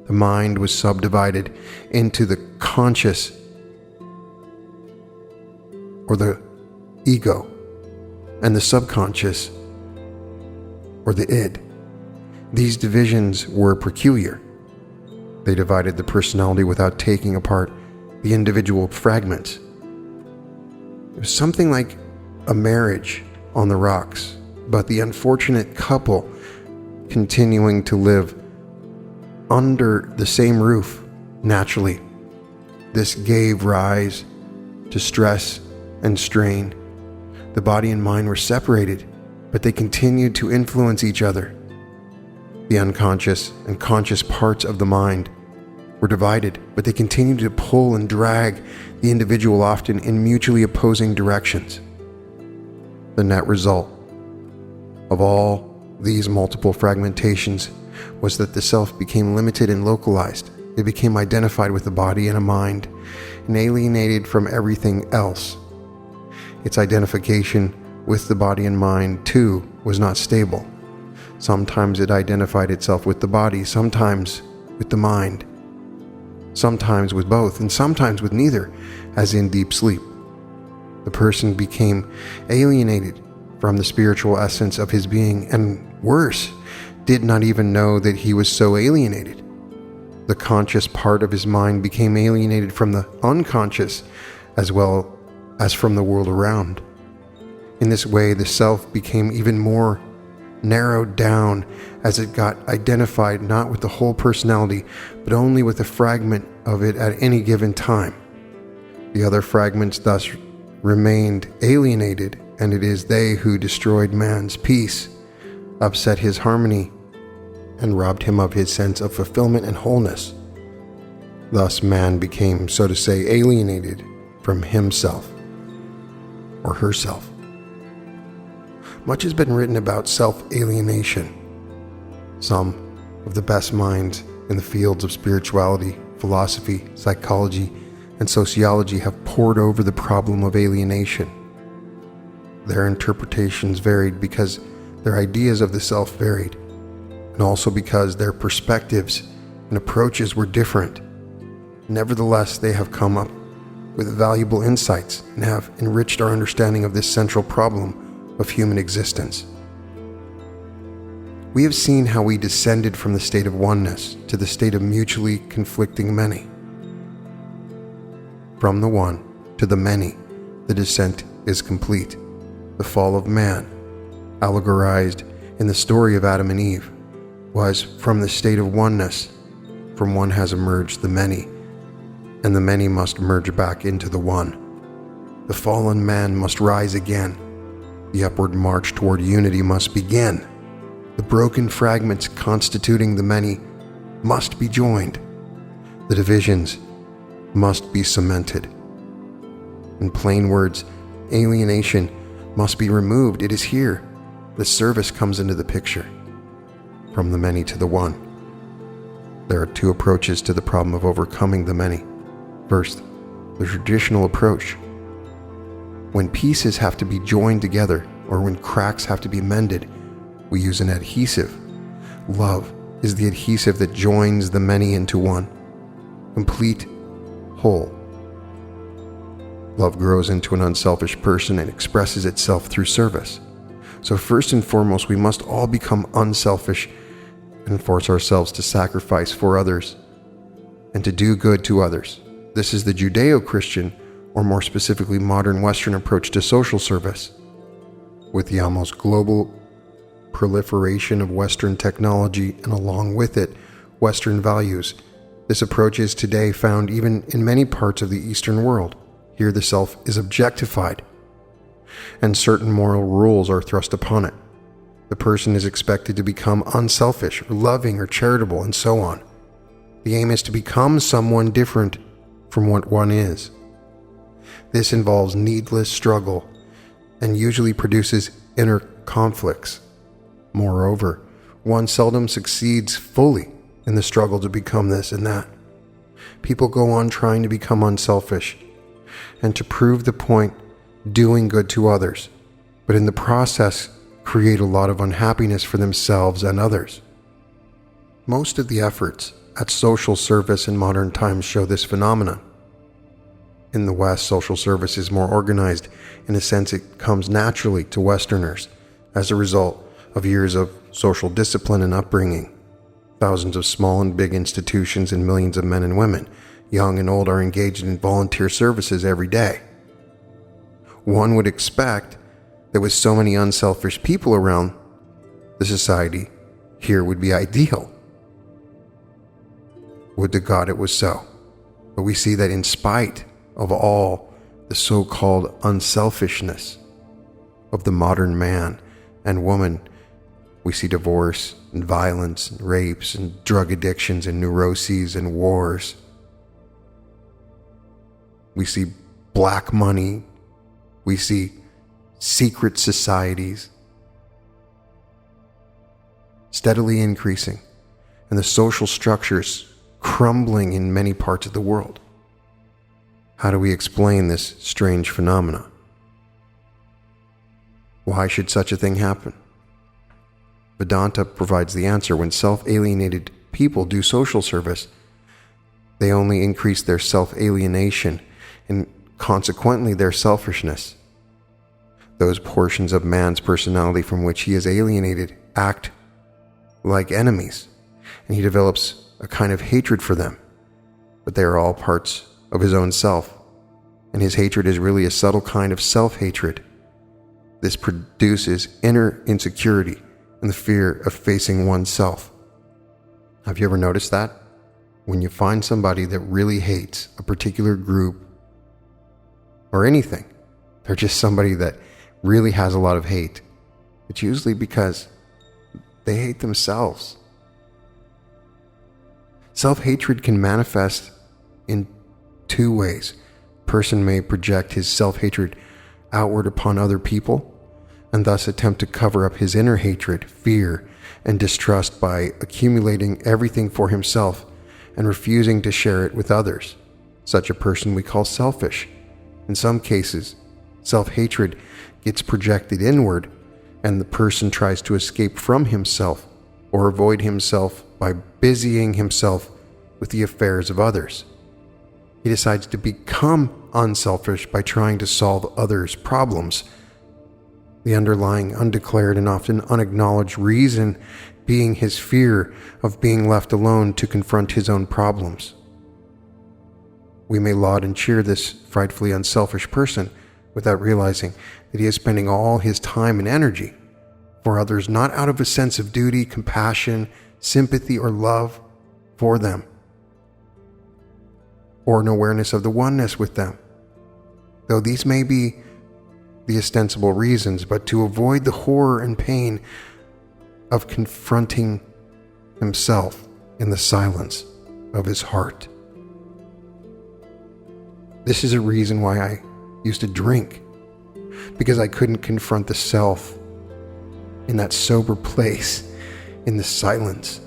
The mind was subdivided into the conscious, or the ego, and the subconscious, or the id. These divisions were peculiar. They divided the personality without taking apart the individual fragments. It was something like a marriage on the rocks, but the unfortunate couple continuing to live under the same roof naturally. This gave rise to stress and strain. The body and mind were separated, but they continued to influence each other. The unconscious and conscious parts of the mind were divided, but they continued to pull and drag the individual, often in mutually opposing directions. The net result of all these multiple fragmentations was that the self became limited and localized. It became identified with the body and a mind, and alienated from everything else. Its identification with the body and mind, too, was not stable. Sometimes it identified itself with the body, sometimes with the mind, sometimes with both, and sometimes with neither, as in deep sleep. The person became alienated from the spiritual essence of his being, and worse, did not even know that he was so alienated. The conscious part of his mind became alienated from the unconscious as well as from the world around. In this way, the self became even more narrowed down as it got identified not with the whole personality, but only with a fragment of it at any given time. The other fragments thus remained alienated, and it is they who destroyed man's peace, upset his harmony, and robbed him of his sense of fulfillment and wholeness. Thus man became, so to say, alienated from himself or herself. Much has been written about self-alienation. Some of the best minds in the fields of spirituality, philosophy, psychology, and sociology have pored over the problem of alienation. Their interpretations varied because their ideas of the self varied, and also because their perspectives and approaches were different. Nevertheless, they have come up with valuable insights and have enriched our understanding of this central problem of human existence. We have seen how we descended from the state of oneness to the state of mutually conflicting many. From the one to the many, the descent is complete. The fall of man, allegorized in the story of Adam and Eve, was from the state of oneness From one has emerged the many, and the many must merge back into the one. The fallen man must rise again. The upward march toward unity must begin. The broken fragments constituting the many must be joined. The divisions must be cemented. In plain words, alienation must be removed. It is here the service comes into the picture. From the many to the one. There are two approaches to the problem of overcoming the many. First, the traditional approach. When pieces have to be joined together, or when cracks have to be mended, we use an adhesive. Love is the adhesive that joins the many into one, complete, whole. Love grows into an unselfish person and expresses itself through service. So first and foremost, we must all become unselfish and force ourselves to sacrifice for others and to do good to others. This is the Judeo-Christian, or more specifically modern Western approach to social service. With the almost global proliferation of Western technology and along with it, Western values, this approach is today found even in many parts of the Eastern world. Here the self is objectified, and certain moral rules are thrust upon it. The person is expected to become unselfish, or loving, or charitable, and so on. The aim is to become someone different from what one is. This involves needless struggle and usually produces inner conflicts. Moreover, one seldom succeeds fully in the struggle to become this and that. People go on trying to become unselfish and to prove the point, doing good to others, but in the process create a lot of unhappiness for themselves and others. Most of the efforts at social service in modern times show this phenomenon. In the West, social service is more organized. In a sense, it comes naturally to Westerners as a result of years of social discipline and upbringing. Thousands of small and big institutions and millions of men and women, young and old, are engaged in volunteer services every day. One would expect that with so many unselfish people around, the society here would be ideal. Would to God it was so. But we see that in spite of all the so-called unselfishness of the modern man and woman, we see divorce and violence and rapes and drug addictions and neuroses and wars. We see black money. We see secret societies steadily increasing, and the social structures crumbling in many parts of the world. How do we explain this strange phenomena? Why should such a thing happen? Vedanta provides the answer. When self-alienated people do social service, they only increase their self-alienation and consequently their selfishness. Those portions of man's personality from which he is alienated act like enemies, and he develops a kind of hatred for them. But they are all parts of his own self, and his hatred is really a subtle kind of self-hatred. This produces inner insecurity and the fear of facing oneself. Have you ever noticed that? When you find somebody that really hates a particular group or anything, they're just somebody that really has a lot of hate. It's usually because they hate themselves. Self-hatred can manifest in two ways. A person may project his self-hatred outward upon other people and thus attempt to cover up his inner hatred, fear, and distrust by accumulating everything for himself and refusing to share it with others. Such a person we call selfish. In some cases, self-hatred gets projected inward, and the person tries to escape from himself or avoid himself by busying himself with the affairs of others. He decides to become unselfish by trying to solve others' problems. The underlying, undeclared, and often unacknowledged reason being his fear of being left alone to confront his own problems. We may laud and cheer this frightfully unselfish person without realizing that he is spending all his time and energy for others, not out of a sense of duty, compassion, sympathy, or love for them, or an awareness of the oneness with them. Though these may be the ostensible reasons, but to avoid the horror and pain of confronting himself in the silence of his heart. This is a reason why I used to drink, because I couldn't confront the self in that sober place, in the silence.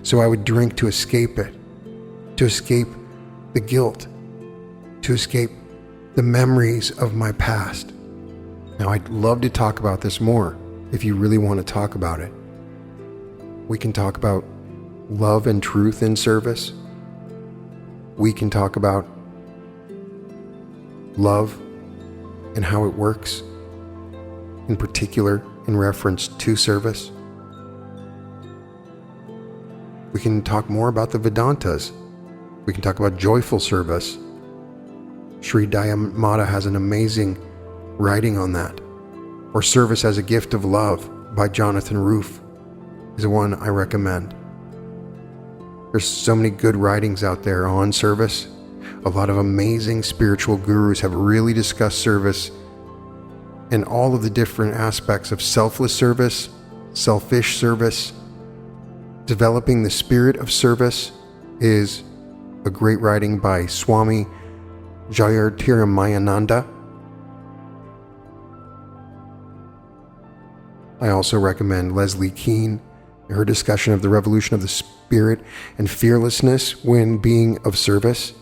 So I would drink to escape it, to escape the guilt, to escape the memories of my past. Now, I'd love to talk about this more if you really want to talk about it. We can talk about love and truth in service. We can talk about love and how it works, in particular in reference to service. We can talk more about the Vedantas. We can talk about joyful service. Sri Dayamata has an amazing writing on that. Or Service as a Gift of Love by Jonathan Roof is one I recommend. There's so many good writings out there on service. A lot of amazing spiritual gurus have really discussed service and all of the different aspects of selfless service, selfish service. Developing the Spirit of Service is a great writing by Swami Jayatirayananda. I also recommend Leslie Kean, her discussion of the revolution of the spirit and fearlessness when being of service.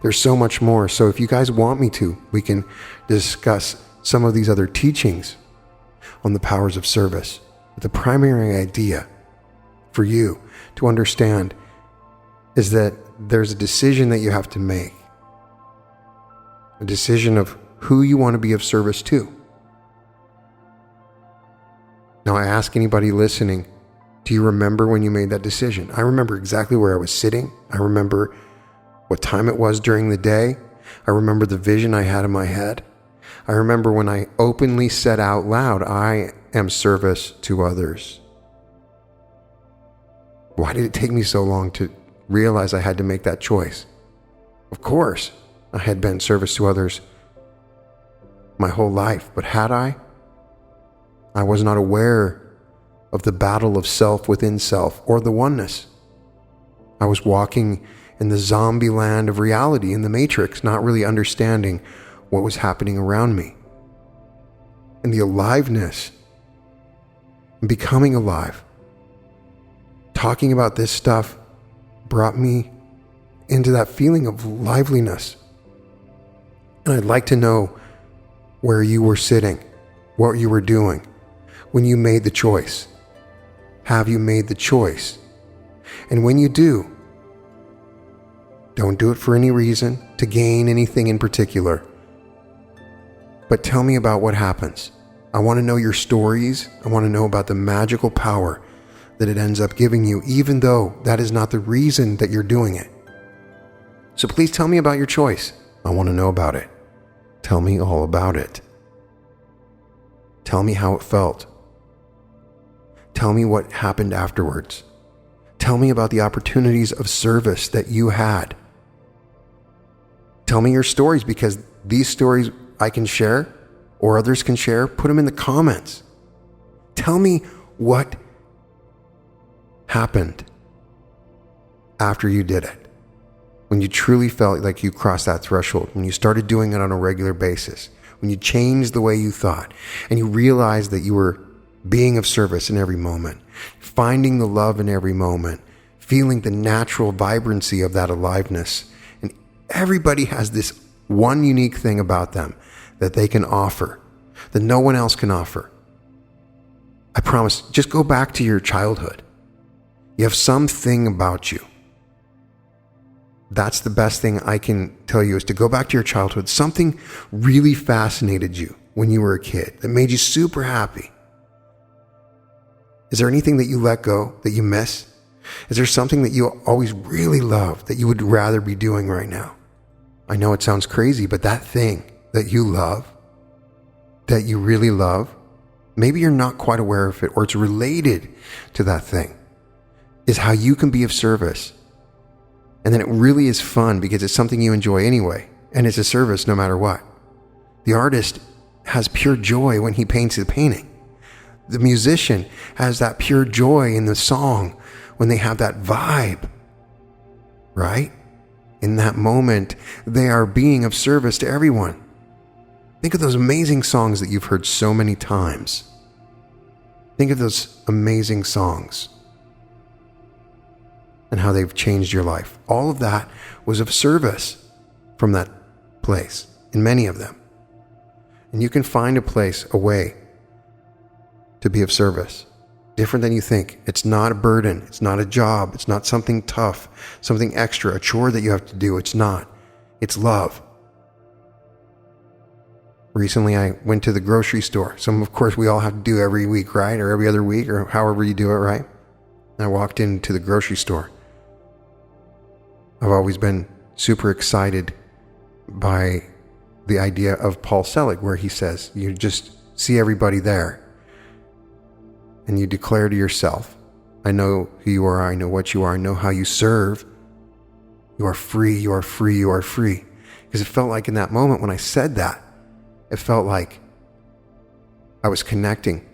There's so much more, so if you guys want me to, we can discuss some of these other teachings on the powers of service. But the primary idea for you to understand is that there's a decision that you have to make. A decision of who you want to be of service to. Now, I ask anybody listening, do you remember when you made that decision? I remember exactly where I was sitting. I remember what time it was during the day. I remember the vision I had in my head. I remember when I openly said out loud, I am service to others. Why did it take me so long to realize I had to make that choice? Of course, I had been service to others my whole life, but had I? I was not aware of the battle of self within self or the oneness. I was walking in the zombie land of reality, in the matrix, not really understanding what was happening around me. And the aliveness, and becoming alive, talking about this stuff brought me into that feeling of liveliness. And I'd like to know where you were sitting, what you were doing when you made the choice. Have you made the choice? And when you do, don't do it for any reason, to gain anything in particular. But tell me about what happens. I want to know your stories. I want to know about the magical power that it ends up giving you, even though that is not the reason that you're doing it. So please tell me about your choice. I want to know about it. Tell me all about it. Tell me how it felt. Tell me what happened afterwards. Tell me about the opportunities of service that you had. Tell me your stories, because these stories I can share or others can share. Put them in the comments. Tell me what happened after you did it. When you truly felt like you crossed that threshold, when you started doing it on a regular basis, when you changed the way you thought and you realized that you were being of service in every moment, finding the love in every moment, feeling the natural vibrancy of that aliveness. And everybody has this one unique thing about them that they can offer, that no one else can offer. I promise, just go back to your childhood. You have something about you. That's the best thing I can tell you, is to go back to your childhood. Something really fascinated you when you were a kid that made you super happy. Is there anything that you let go, that you miss? Is there something that you always really love that you would rather be doing right now? I know it sounds crazy, but that thing that you love, that you really love, maybe you're not quite aware of it, or it's related to that thing, is how you can be of service And then it really is fun because it's something you enjoy anyway, and it's a service no matter what. The artist has pure joy when he paints the painting. The musician has that pure joy in the song when they have that vibe, right? In that moment, they are being of service to everyone. Think of those amazing songs that you've heard so many times. Think of those amazing songs and how they've changed your life. All of that was of service from that place, in many of them. And you can find a place, a way to be of service, different than you think. It's not a burden. It's not a job. It's not something tough, something extra, a chore that you have to do. It's not. It's love. Recently, I went to the grocery store. Some, of course, we all have to do every week, right? Or every other week, or however you do it, right? And I walked into the grocery store. I've always been super excited by the idea of Paul Selig, where he says, you just see everybody there and you declare to yourself, I know who you are, I know what you are, I know how you serve. You are free, you are free, you are free. Because it felt like in that moment when I said that, it felt like I was connecting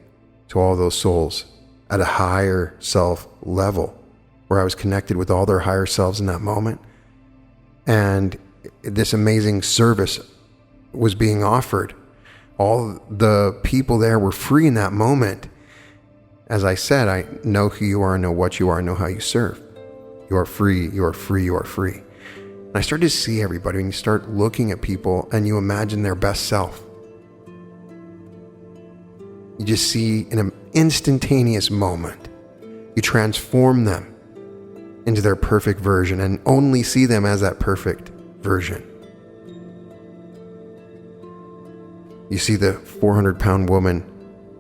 to all those souls at a higher self level, where I was connected with all their higher selves in that moment. And this amazing service was being offered. All the people there were free in that moment. As I said, I know who you are, I know what you are, I know how you serve. You are free, you are free, you are free. And I started to see everybody, and you start looking at people and you imagine their best self. You just see in an instantaneous moment, you transform them into their perfect version and only see them as that perfect version. You see the 400-pound woman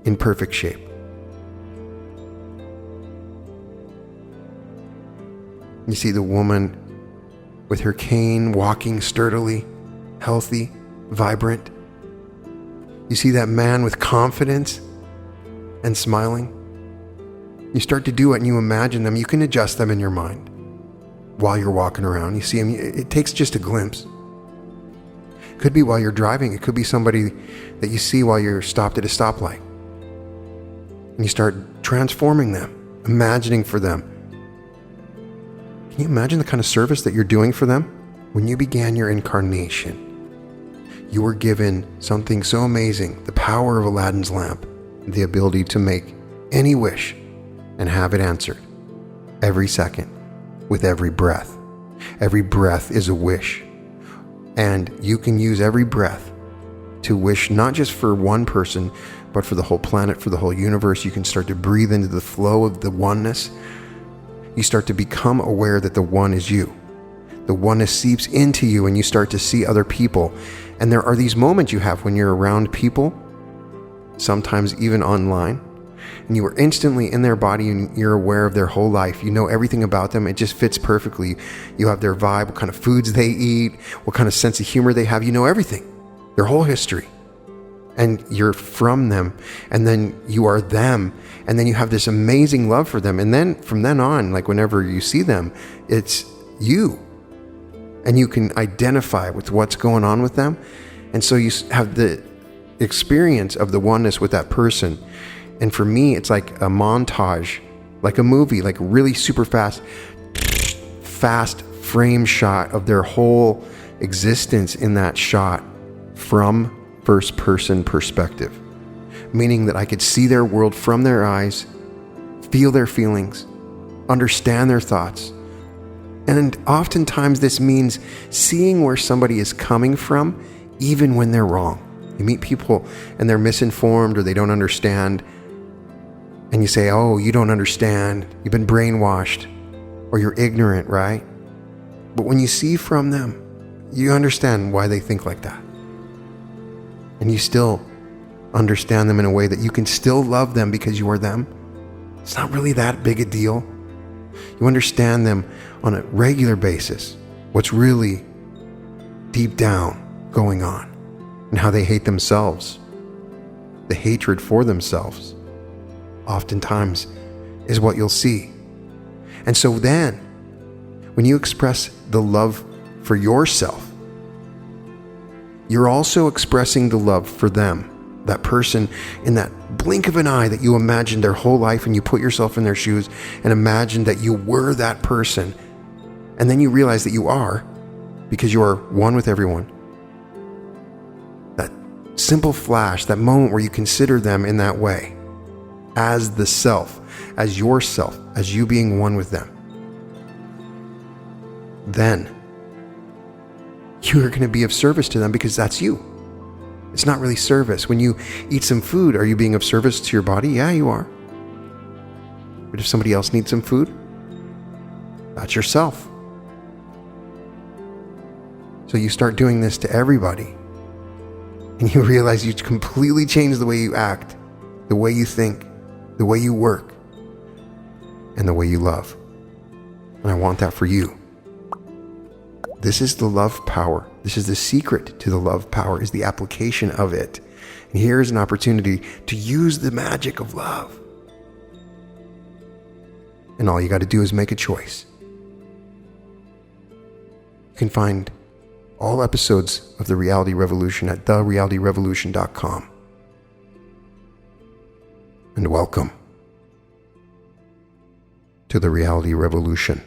in perfect shape. You see the woman with her cane walking sturdily, healthy, vibrant. You see that man with confidence and smiling. You start to do it and you imagine them. You can adjust them in your mind while you're walking around. You see them. It takes just a glimpse. It could be while you're driving. It could be somebody that you see while you're stopped at a stoplight. And you start transforming them, imagining for them. Can you imagine the kind of service that you're doing for them? When you began your incarnation, you were given something so amazing, the power of Aladdin's lamp, the ability to make any wish and have it answered every second with every breath. Every breath is a wish. And you can use every breath to wish not just for one person, but for the whole planet, for the whole universe. You can start to breathe into the flow of the oneness. You start to become aware that the one is you. The oneness seeps into you and you start to see other people. And there are these moments you have when you're around people, sometimes even online, and you are instantly in their body and you're aware of their whole life. You know everything about them. It just fits perfectly. You have their vibe, what kind of foods they eat, what kind of sense of humor they have. You know everything, their whole history. And you're from them, and then you are them, and then you have this amazing love for them. And then from then on, like whenever you see them, it's you. And you can identify with what's going on with them. And so you have the experience of the oneness with that person. And for me, it's like a montage, like a movie, like really super fast frame shot of their whole existence in that shot from first person perspective, meaning that I could see their world from their eyes, feel their feelings, understand their thoughts. And oftentimes this means seeing where somebody is coming from, even when they're wrong. You meet people and they're misinformed or they don't understand, and you say, oh, you don't understand, you've been brainwashed, or you're ignorant, right? But when you see from them, you understand why they think like that. And you still understand them in a way that you can still love them because you are them. It's not really that big a deal. You understand them on a regular basis, what's really deep down going on, and how they hate themselves. The hatred for themselves oftentimes is what you'll see. And so then, when you express the love for yourself, you're also expressing the love for them, that person in that blink of an eye that you imagined their whole life, and you put yourself in their shoes and imagine that you were that person. And then you realize that you are, because you are one with everyone. That simple flash, that moment where you consider them in that way, as the self, as yourself, as you being one with them. Then you are going to be of service to them, because that's you. It's not really service. When you eat some food, are you being of service to your body? Yeah, you are. But if somebody else needs some food, that's yourself. So you start doing this to everybody, and you realize you completely change the way you act, the way you think, the way you work, and the way you love. And I want that for you. This is the love power. This is the secret to the love power, is the application of it. And here's an opportunity to use the magic of love. And all you got to do is make a choice. You can find all episodes of The Reality Revolution at therealityrevolution.com. And welcome to the Reality Revolution.